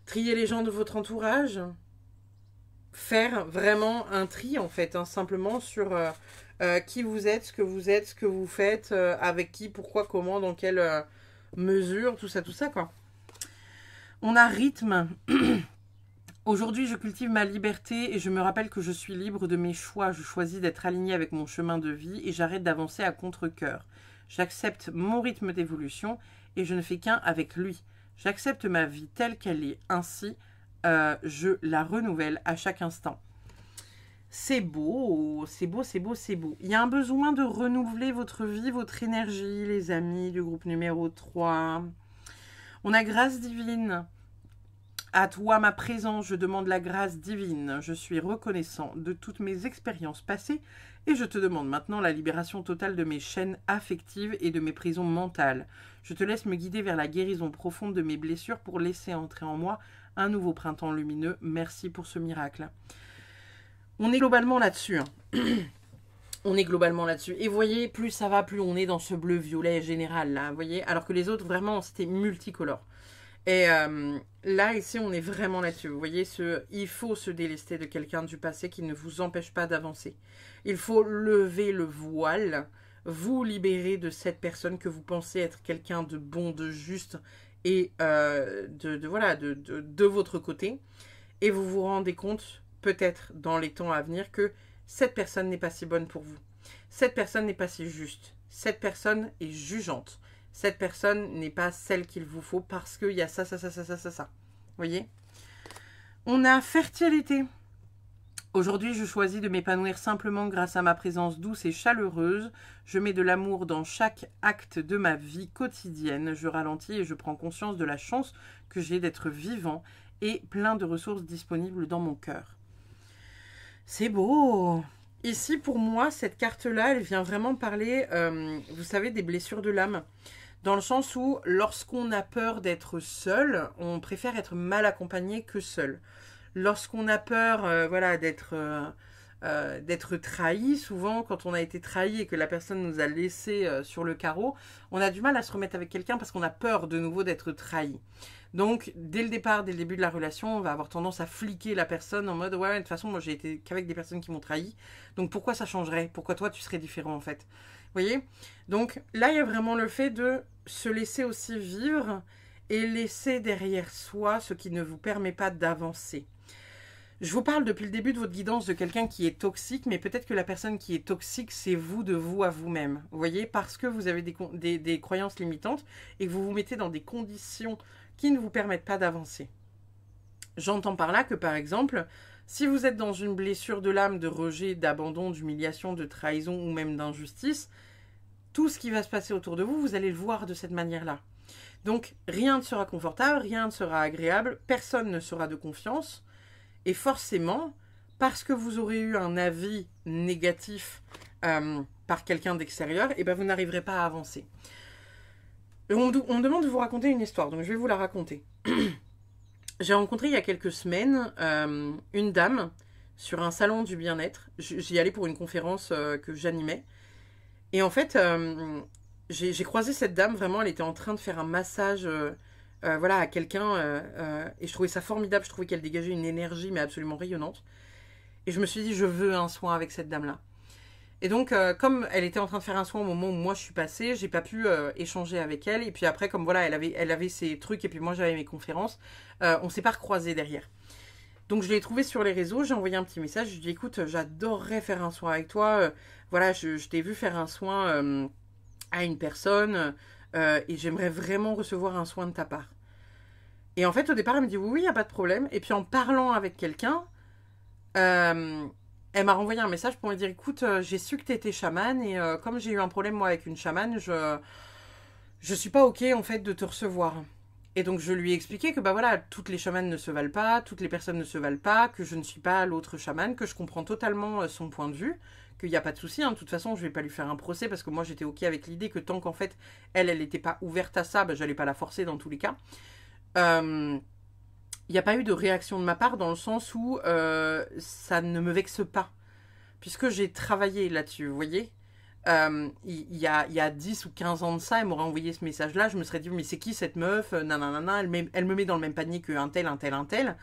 Trier les gens de votre entourage. Faire vraiment un tri, en fait, hein, simplement sur qui vous êtes, ce que vous faites, avec qui, pourquoi, comment, dans quelle mesure, tout ça, quoi. On a rythme. Aujourd'hui, je cultive ma liberté et je me rappelle que je suis libre de mes choix. Je choisis d'être aligné avec mon chemin de vie et j'arrête d'avancer à contre-cœur. J'accepte mon rythme d'évolution et je ne fais qu'un avec lui. J'accepte ma vie telle qu'elle est. Ainsi, je la renouvelle à chaque instant. C'est beau, c'est beau, c'est beau, c'est beau. Il y a un besoin de renouveler votre vie, votre énergie, les amis du groupe numéro 3. On a grâce divine. À toi, ma présence, je demande la grâce divine. Je suis reconnaissant de toutes mes expériences passées et je te demande maintenant la libération totale de mes chaînes affectives et de mes prisons mentales. Je te laisse me guider vers la guérison profonde de mes blessures pour laisser entrer en moi un nouveau printemps lumineux. Merci pour ce miracle. On est globalement là-dessus. Hein. On est globalement là-dessus. Et vous voyez, plus ça va, plus on est dans ce bleu-violet général, là. Vous voyez, alors que les autres, vraiment, c'était multicolore. Et là, ici, on est vraiment là-dessus. Vous voyez, il faut se délester de quelqu'un du passé qui ne vous empêche pas d'avancer. Il faut lever le voile, vous libérer de cette personne que vous pensez être quelqu'un de bon, de juste et de votre côté. Et vous vous rendez compte, peut-être dans les temps à venir, que cette personne n'est pas si bonne pour vous. Cette personne n'est pas si juste. Cette personne est jugeante. Cette personne n'est pas celle qu'il vous faut parce qu'il y a ça. Vous voyez? On a fertilité. Aujourd'hui, je choisis de m'épanouir simplement grâce à ma présence douce et chaleureuse. Je mets de l'amour dans chaque acte de ma vie quotidienne. Je ralentis et je prends conscience de la chance que j'ai d'être vivant et plein de ressources disponibles dans mon cœur. C'est beau! Ici, pour moi, cette carte-là, elle vient vraiment parler, vous savez, des blessures de l'âme. Dans le sens où, lorsqu'on a peur d'être seul, on préfère être mal accompagné que seul. Lorsqu'on a peur d'être trahi, souvent, quand on a été trahi et que la personne nous a laissé sur le carreau, on a du mal à se remettre avec quelqu'un parce qu'on a peur de nouveau d'être trahi. Donc, dès le départ, dès le début de la relation, on va avoir tendance à fliquer la personne en mode « Ouais, de toute façon, moi, j'ai été qu'avec des personnes qui m'ont trahi. Donc, pourquoi ça changerait? Pourquoi toi, tu serais différent, en fait ?» Vous voyez? Donc, là, il y a vraiment le fait de se laisser aussi vivre et laisser derrière soi ce qui ne vous permet pas d'avancer. Je vous parle depuis le début de votre guidance de quelqu'un qui est toxique, mais peut-être que la personne qui est toxique, c'est vous de vous à vous-même. Vous voyez? Parce que vous avez des croyances limitantes et que vous vous mettez dans des conditions qui ne vous permettent pas d'avancer. J'entends par là que, par exemple, si vous êtes dans une blessure de l'âme, de rejet, d'abandon, d'humiliation, de trahison ou même d'injustice, tout ce qui va se passer autour de vous, vous allez le voir de cette manière-là. Donc, rien ne sera confortable, rien ne sera agréable, personne ne sera de confiance. Et forcément, parce que vous aurez eu un avis négatif par quelqu'un d'extérieur, et ben vous n'arriverez pas à avancer. On me demande de vous raconter une histoire, donc je vais vous la raconter. J'ai rencontré il y a quelques semaines une dame sur un salon du bien-être. J'y allais pour une conférence que j'animais. Et en fait, j'ai croisé cette dame, vraiment, elle était en train de faire un massage à quelqu'un. Et je trouvais ça formidable, je trouvais qu'elle dégageait une énergie, mais absolument rayonnante. Et je me suis dit, je veux un soin avec cette dame-là. Et donc, comme elle était en train de faire un soin au moment où moi je suis passée, j'ai pas pu échanger avec elle. Et puis après, comme voilà, elle avait ses trucs et puis moi j'avais mes conférences, on s'est pas recroisés derrière. Donc je l'ai trouvée sur les réseaux, j'ai envoyé un petit message, je lui ai dit écoute, j'adorerais faire un soin avec toi. Voilà, je t'ai vu faire un soin à une personne et j'aimerais vraiment recevoir un soin de ta part. Et en fait, au départ, elle me dit oui, il n'y a pas de problème. Et puis en parlant avec quelqu'un, elle m'a renvoyé un message pour me dire écoute, j'ai su que tu étais chamane et comme j'ai eu un problème moi avec une chamane, je suis pas ok en fait de te recevoir. Et donc je lui ai expliqué que bah voilà, toutes les chamanes ne se valent pas, toutes les personnes ne se valent pas, que je ne suis pas l'autre chamane, que je comprends totalement son point de vue, qu'il n'y a pas de souci, hein. De toute façon je vais pas lui faire un procès parce que moi j'étais ok avec l'idée que tant qu'en fait elle n'était pas ouverte à ça, bah, j'allais pas la forcer dans tous les cas. Il n'y a pas eu de réaction de ma part dans le sens où ça ne me vexe pas. Puisque j'ai travaillé là-dessus, vous voyez. Il y a 10 ou 15 ans de ça, elle m'aurait envoyé ce message-là, je me serais dit, mais c'est qui cette meuf? Nanana, elle me met dans le même panier qu'un tel, un tel, un tel.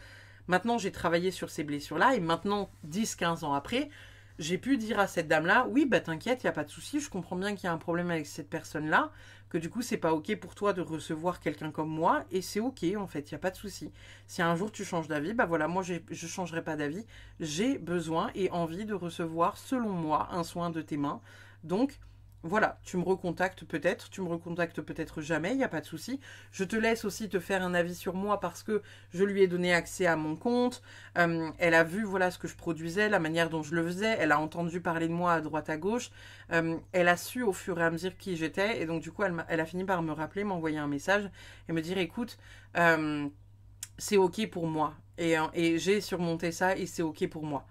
Maintenant, j'ai travaillé sur ces blessures-là, et maintenant, 10-15 ans après, j'ai pu dire à cette dame-là, oui, bah t'inquiète, il n'y a pas de souci, je comprends bien qu'il y a un problème avec cette personne-là, que du coup, c'est pas ok pour toi de recevoir quelqu'un comme moi, et c'est ok, en fait, il n'y a pas de souci. Si un jour tu changes d'avis, bah voilà, moi, je changerai pas d'avis, j'ai besoin et envie de recevoir, selon moi, un soin de tes mains. Donc, voilà, tu me recontactes peut-être jamais, il n'y a pas de souci. Je te laisse aussi te faire un avis sur moi parce que je lui ai donné accès à mon compte. Elle a vu voilà ce que je produisais, la manière dont je le faisais. Elle a entendu parler de moi à droite à gauche. Elle a su au fur et à mesure qui j'étais. Et donc du coup, elle a fini par me rappeler, m'envoyer un message et me dire écoute, c'est ok pour moi. Et j'ai surmonté ça et c'est ok pour moi.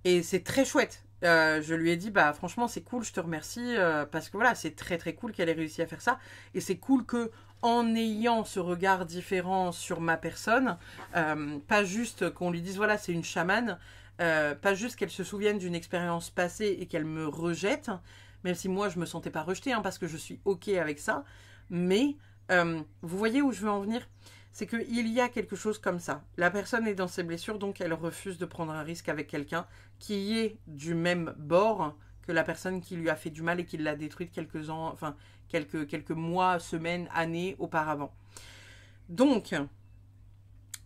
Et c'est très chouette. Je lui ai dit bah franchement c'est cool, je te remercie parce que voilà c'est très très cool qu'elle ait réussi à faire ça et c'est cool que en ayant ce regard différent sur ma personne, pas juste qu'on lui dise voilà c'est une chamane, pas juste qu'elle se souvienne d'une expérience passée et qu'elle me rejette, même si moi je me sentais pas rejetée, hein, parce que je suis ok avec ça, mais vous voyez où je veux en venir? C'est qu'il y a quelque chose comme ça. La personne est dans ses blessures, donc elle refuse de prendre un risque avec quelqu'un qui est du même bord que la personne qui lui a fait du mal et qui l'a détruite quelques mois, semaines, années auparavant. Donc,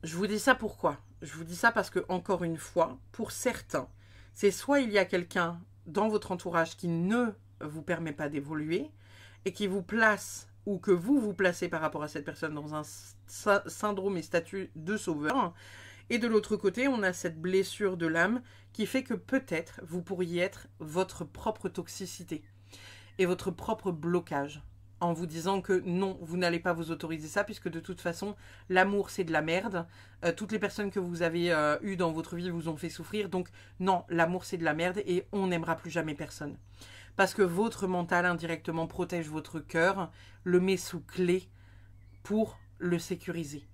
je vous dis ça pourquoi? Je vous dis ça parce que, encore une fois, pour certains, c'est soit il y a quelqu'un dans votre entourage qui ne vous permet pas d'évoluer et qui vous place ou que vous vous placez par rapport à cette personne dans un syndrome et statut de sauveur. Et de l'autre côté, on a cette blessure de l'âme qui fait que peut-être vous pourriez être votre propre toxicité et votre propre blocage en vous disant que non, vous n'allez pas vous autoriser ça puisque de toute façon, l'amour c'est de la merde. Toutes les personnes que vous avez eues dans votre vie vous ont fait souffrir. Donc non, l'amour c'est de la merde et on n'aimera plus jamais personne. Parce que votre mental indirectement protège votre cœur, le met sous clé pour le sécuriser.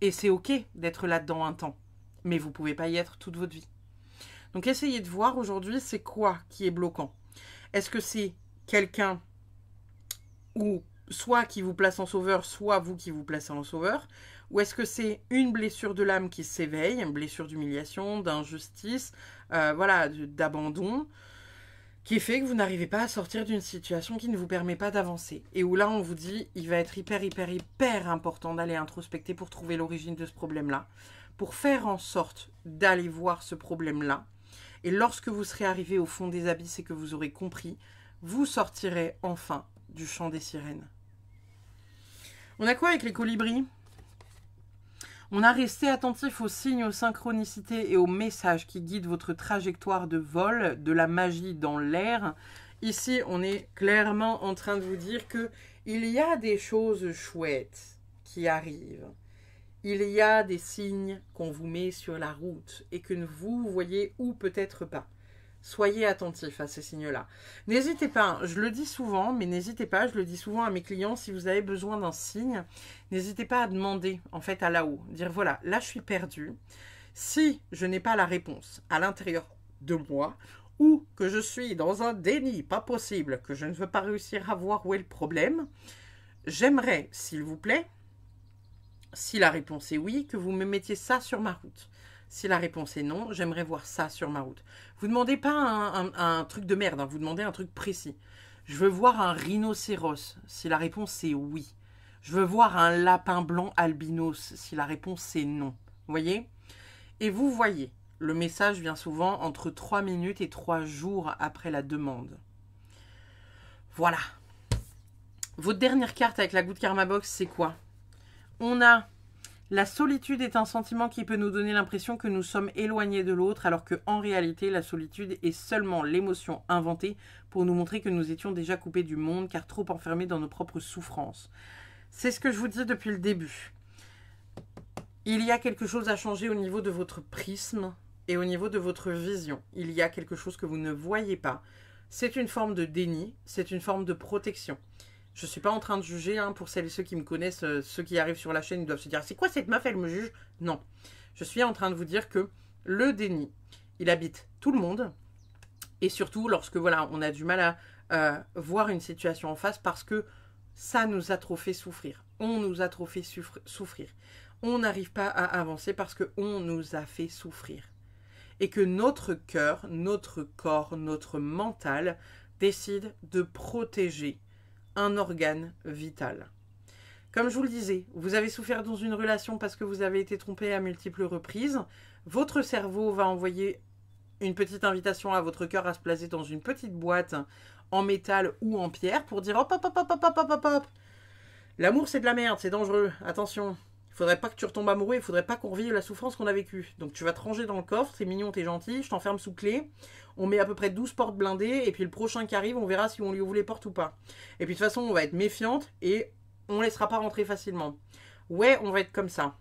Et c'est ok d'être là-dedans un temps, mais vous ne pouvez pas y être toute votre vie. Donc essayez de voir aujourd'hui c'est quoi qui est bloquant. Est-ce que c'est quelqu'un ou soit qui vous place en sauveur, soit vous qui vous placez en sauveur? Ou est-ce que c'est une blessure de l'âme qui s'éveille, une blessure d'humiliation, d'injustice, voilà, d'abandon, qui fait que vous n'arrivez pas à sortir d'une situation qui ne vous permet pas d'avancer. Et où là, on vous dit, il va être hyper important d'aller introspecter pour trouver l'origine de ce problème-là, pour faire en sorte d'aller voir ce problème-là. Et lorsque vous serez arrivé au fond des abysses et que vous aurez compris, vous sortirez enfin du chant des sirènes. On a quoi avec les colibris? On a resté attentif aux signes, aux synchronicités et aux messages qui guident votre trajectoire de vol, de la magie dans l'air. Ici, on est clairement en train de vous dire que il y a des choses chouettes qui arrivent. Il y a des signes qu'on vous met sur la route et que vous voyez ou peut-être pas. Soyez attentifs à ces signes-là. N'hésitez pas, je le dis souvent, mais n'hésitez pas, je le dis souvent à mes clients, si vous avez besoin d'un signe, n'hésitez pas à demander, en fait, à là-haut. Dire, voilà, là, je suis perdu. Si je n'ai pas la réponse à l'intérieur de moi, ou que je suis dans un déni pas possible, que je ne veux pas réussir à voir où est le problème, j'aimerais, s'il vous plaît, si la réponse est oui, que vous me mettiez ça sur ma route. Si la réponse est non, j'aimerais voir ça sur ma route. Vous ne demandez pas un truc de merde, hein, vous demandez un truc précis. Je veux voir un rhinocéros, si la réponse est oui. Je veux voir un lapin blanc albinos, si la réponse est non. Vous voyez? Et vous voyez, le message vient souvent entre 3 minutes et 3 jours après la demande. Voilà. Votre dernière carte avec la Good Karma Box, c'est quoi? On a... La solitude est un sentiment qui peut nous donner l'impression que nous sommes éloignés de l'autre, alors qu'en réalité, la solitude est seulement l'émotion inventée pour nous montrer que nous étions déjà coupés du monde, car trop enfermés dans nos propres souffrances. C'est ce que je vous dis depuis le début. Il y a quelque chose à changer au niveau de votre prisme et au niveau de votre vision. Il y a quelque chose que vous ne voyez pas. C'est une forme de déni, c'est une forme de protection. Je ne suis pas en train de juger, hein, pour celles et ceux qui me connaissent, ceux qui arrivent sur la chaîne, ils doivent se dire « C'est quoi cette meuf, elle me juge ?» Non. Je suis en train de vous dire que le déni, il habite tout le monde. Et surtout, lorsque voilà, on a du mal à voir une situation en face parce que ça nous a trop fait souffrir. On nous a trop fait souffrir. On n'arrive pas à avancer parce qu'on nous a fait souffrir. Et que notre cœur, notre corps, notre mental décide de protéger un organe vital. Comme je vous le disais, vous avez souffert dans une relation parce que vous avez été trompé à multiples reprises. Votre cerveau va envoyer une petite invitation à votre cœur à se placer dans une petite boîte en métal ou en pierre pour dire hop hop hop hop hop hop hop hop. L'amour c'est de la merde, c'est dangereux, attention. Il faudrait pas que tu retombes amoureux, il faudrait pas qu'on revive la souffrance qu'on a vécue. Donc tu vas te ranger dans le coffre, c'est mignon, t'es gentil, je t'enferme sous clé. On met à peu près 12 portes blindées, et puis le prochain qui arrive, on verra si on lui ouvre les portes ou pas. Et puis de toute façon, on va être méfiante, et on ne laissera pas rentrer facilement. Ouais, on va être comme ça.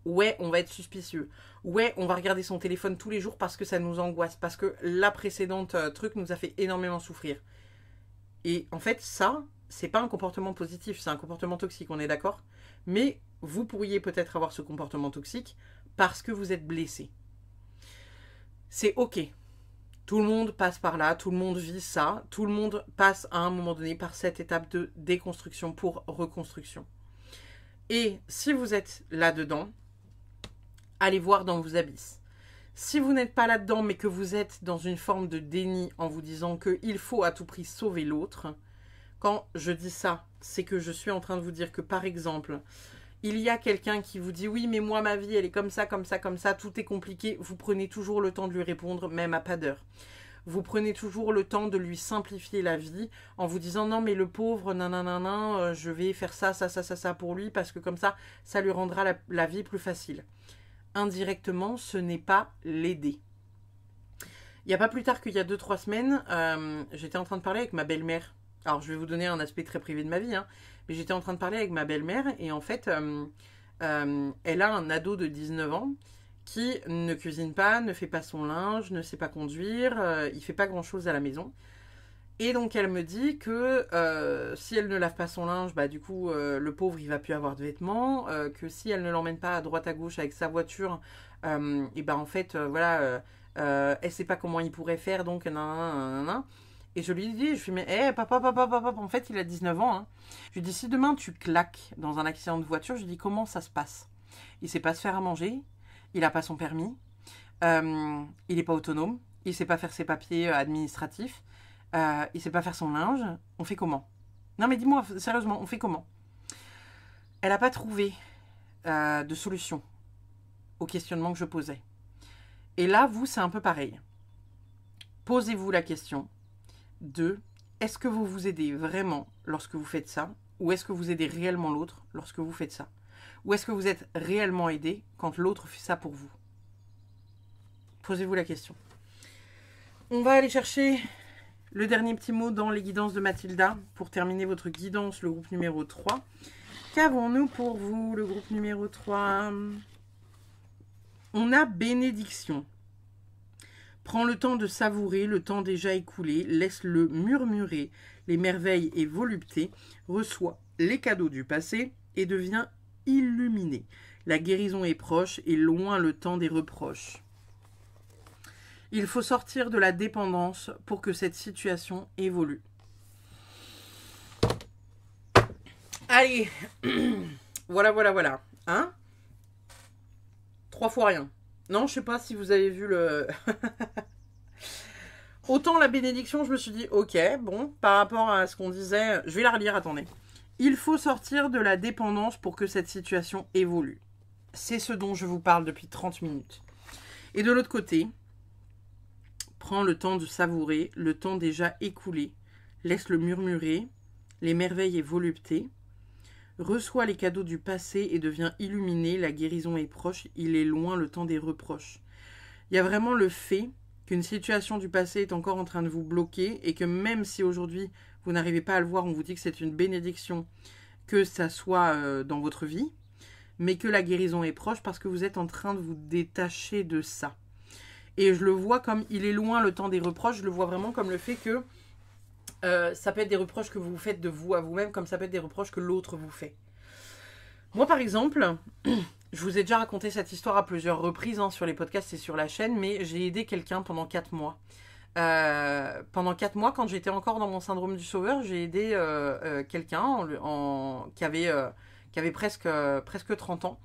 Ouais, on va être suspicieux. Ouais, on va regarder son téléphone tous les jours parce que ça nous angoisse, parce que la précédente truc nous a fait énormément souffrir. Et en fait, ça, c'est pas un comportement positif, c'est un comportement toxique, on est d'accord? Mais vous pourriez peut-être avoir ce comportement toxique parce que vous êtes blessé. C'est ok. Tout le monde passe par là, tout le monde vit ça, tout le monde passe à un moment donné par cette étape de déconstruction pour reconstruction. Et si vous êtes là-dedans, allez voir dans vos abysses. Si vous n'êtes pas là-dedans, mais que vous êtes dans une forme de déni en vous disant qu'il faut à tout prix sauver l'autre, quand je dis ça, c'est que je suis en train de vous dire que, par exemple, il y a quelqu'un qui vous dit « Oui, mais moi, ma vie, elle est comme ça, comme ça, comme ça, tout est compliqué », vous prenez toujours le temps de lui répondre, même à pas d'heure. Vous prenez toujours le temps de lui simplifier la vie en vous disant « Non, mais le pauvre, nanana, je vais faire ça, ça, ça, ça, ça pour lui, parce que comme ça lui rendra la vie plus facile. » Indirectement, ce n'est pas l'aider. Il n'y a pas plus tard qu'il y a 2-3 semaines, j'étais en train de parler avec ma belle-mère. Alors, je vais vous donner un aspect très privé de ma vie, hein, mais j'étais en train de parler avec ma belle-mère et en fait, elle a un ado de 19 ans qui ne cuisine pas, ne fait pas son linge, ne sait pas conduire, il fait pas grand-chose à la maison. Et donc, elle me dit que si elle ne lave pas son linge, bah du coup, le pauvre, il va plus avoir de vêtements, que si elle ne l'emmène pas à droite à gauche avec sa voiture, et ben en fait, voilà, elle sait pas comment il pourrait faire, donc nanana. Et je lui dis, je lui dis, mais papa, en fait, il a 19 ans. Hein. Je lui dis, si demain tu claques dans un accident de voiture, je lui dis, comment ça se passe? Il sait pas se faire à manger, il a pas son permis, il est pas autonome, il sait pas faire ses papiers administratifs, il sait pas faire son linge, on fait comment? Non mais dis-moi, sérieusement, on fait comment? Elle n'a pas trouvé de solution au questionnement que je posais. Et là, vous, c'est un peu pareil. Posez-vous la question de est-ce que vous vous aidez vraiment lorsque vous faites ça, ou est-ce que vous aidez réellement l'autre lorsque vous faites ça, ou est-ce que vous êtes réellement aidé quand l'autre fait ça pour vous? Posez-vous la question. On va aller chercher le dernier petit mot dans les guidances de Mathilda pour terminer votre guidance, le groupe numéro 3. Qu'avons-nous pour vous, le groupe numéro 3? On a bénédiction. Prends le temps de savourer le temps déjà écoulé, laisse-le murmurer les merveilles et voluptés, reçois les cadeaux du passé et deviens illuminé. La guérison est proche et loin le temps des reproches. Il faut sortir de la dépendance pour que cette situation évolue. Allez, voilà. Hein? 3 fois rien. Non, je sais pas si vous avez vu le... Autant la bénédiction, je me suis dit, ok, bon, par rapport à ce qu'on disait, je vais la relire, attendez. Il faut sortir de la dépendance pour que cette situation évolue. C'est ce dont je vous parle depuis 30 minutes. Et de l'autre côté, prends le temps de savourer le temps déjà écoulé. Laisse-le murmurer, les merveilles et voluptés. Reçois les cadeaux du passé et deviens illuminé, la guérison est proche, il est loin le temps des reproches. Il y a vraiment le fait qu'une situation du passé est encore en train de vous bloquer et que même si aujourd'hui vous n'arrivez pas à le voir, on vous dit que c'est une bénédiction que ça soit dans votre vie, mais que la guérison est proche parce que vous êtes en train de vous détacher de ça. Et je le vois comme il est loin le temps des reproches, je le vois vraiment comme le fait que ça peut être des reproches que vous vous faites de vous à vous-même, comme ça peut être des reproches que l'autre vous fait. Moi, par exemple, je vous ai déjà raconté cette histoire à plusieurs reprises sur les podcasts et sur la chaîne, mais j'ai aidé quelqu'un pendant 4 mois. Pendant 4 mois, quand j'étais encore dans mon syndrome du sauveur, j'ai aidé quelqu'un qui avait presque 30 ans,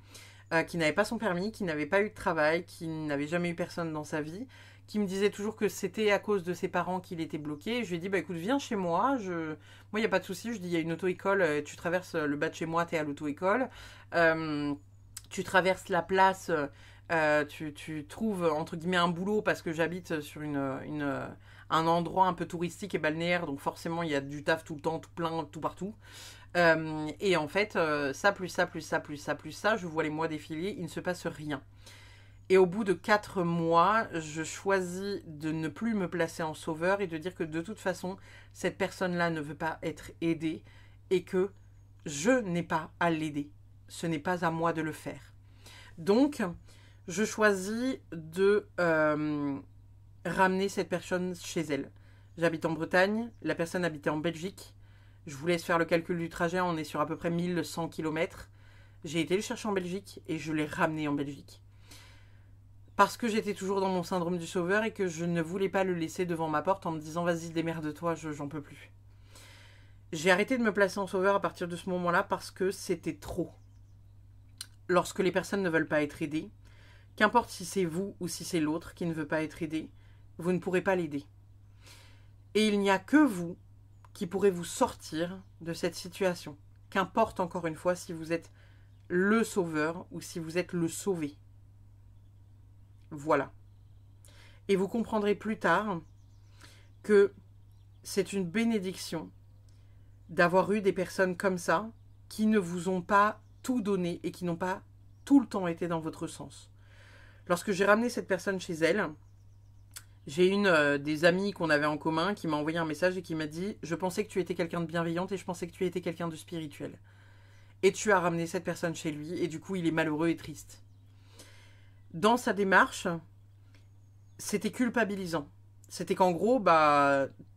qui n'avait pas son permis, qui n'avait pas eu de travail, qui n'avait jamais eu personne dans sa vie, qui me disait toujours que c'était à cause de ses parents qu'il était bloqué. Et je lui ai dit, bah écoute, viens chez moi. Moi, il n'y a pas de souci. Je dis, il y a une auto-école. Tu traverses le bas de chez moi, tu es à l'auto-école. Tu traverses la place. Tu trouves, entre guillemets, un boulot parce que j'habite sur un endroit un peu touristique et balnéaire. Donc forcément, il y a du taf tout le temps, tout plein, tout partout. Et en fait, ça, plus ça, je vois les mois défiler. Il ne se passe rien. Et au bout de 4 mois, je choisis de ne plus me placer en sauveur et de dire que de toute façon, cette personne-là ne veut pas être aidée et que je n'ai pas à l'aider. Ce n'est pas à moi de le faire. Donc, je choisis de ramener cette personne chez elle. J'habite en Bretagne, la personne habitait en Belgique. Je vous laisse faire le calcul du trajet, on est sur à peu près 1100 km. J'ai été le chercher en Belgique et je l'ai ramené en Belgique. parce que j'étais toujours dans mon syndrome du sauveur et que je ne voulais pas le laisser devant ma porte en me disant vas-y démerde-toi, j'en peux plus. J'ai arrêté de me placer en sauveur à partir de ce moment-là parce que c'était trop. Lorsque les personnes ne veulent pas être aidées, qu'importe si c'est vous ou si c'est l'autre qui ne veut pas être aidé, vous ne pourrez pas l'aider. Et il n'y a que vous qui pourrez vous sortir de cette situation. Qu'importe encore une fois si vous êtes le sauveur ou si vous êtes le sauvé. Voilà. Et vous comprendrez plus tard que c'est une bénédiction d'avoir eu des personnes comme ça qui ne vous ont pas tout donné et qui n'ont pas tout le temps été dans votre sens. Lorsque j'ai ramené cette personne chez elle, j'ai une des amies qu'on avait en commun qui m'a envoyé un message et qui m'a dit « Je pensais que tu étais quelqu'un de bienveillante et je pensais que tu étais quelqu'un de spirituel. Et tu as ramené cette personne chez lui et du coup il est malheureux et triste. » Dans sa démarche, c'était culpabilisant. C'était qu'en gros,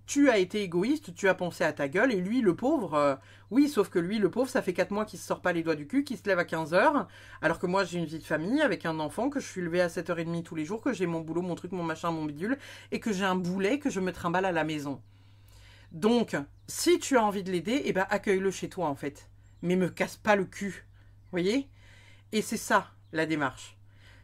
tu as été égoïste, tu as pensé à ta gueule, et lui, le pauvre, oui, sauf que lui, le pauvre, ça fait 4 mois qu'il se sort pas les doigts du cul, qu'il se lève à 15h, alors que moi, j'ai une vie de famille avec un enfant, que je suis levée à 7h30 tous les jours, que j'ai mon boulot, mon truc, mon machin, mon bidule, et que j'ai un boulet que je me trimballe à la maison. Donc, si tu as envie de l'aider, eh ben, accueille-le chez toi, en fait. Mais me casse pas le cul. Vous voyez? Et c'est ça, la démarche.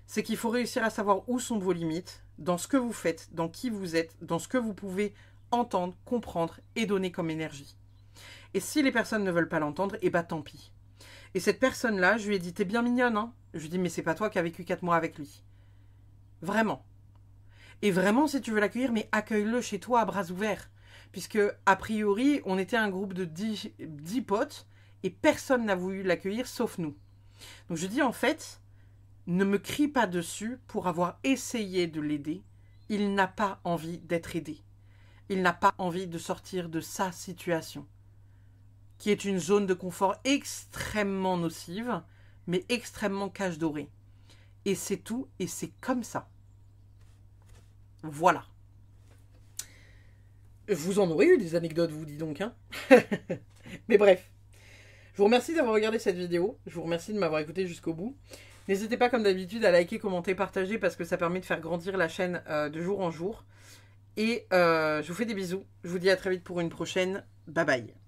C'est qu'il faut réussir à savoir où sont vos limites, dans ce que vous faites, dans qui vous êtes, dans ce que vous pouvez entendre, comprendre et donner comme énergie. Et si les personnes ne veulent pas l'entendre, eh ben tant pis. Et cette personne-là, je lui ai dit, t'es bien mignonne, hein? Je lui ai dit, mais c'est pas toi qui as vécu 4 mois avec lui. Vraiment. Et vraiment, si tu veux l'accueillir, mais accueille-le chez toi à bras ouverts. Puisque, a priori, on était un groupe de 10 potes, et personne n'a voulu l'accueillir, sauf nous. Donc je dis, en fait, ne me crie pas dessus pour avoir essayé de l'aider. Il n'a pas envie d'être aidé. Il n'a pas envie de sortir de sa situation, qui est une zone de confort extrêmement nocive, mais extrêmement cage dorée. Et c'est tout, et c'est comme ça. Voilà. Vous en aurez eu des anecdotes, vous dis donc, hein. Mais bref. Je vous remercie d'avoir regardé cette vidéo. Je vous remercie de m'avoir écouté jusqu'au bout. N'hésitez pas, comme d'habitude, à liker, commenter, partager, parce que ça permet de faire grandir la chaîne de jour en jour. Et je vous fais des bisous. Je vous dis à très vite pour une prochaine. Bye bye.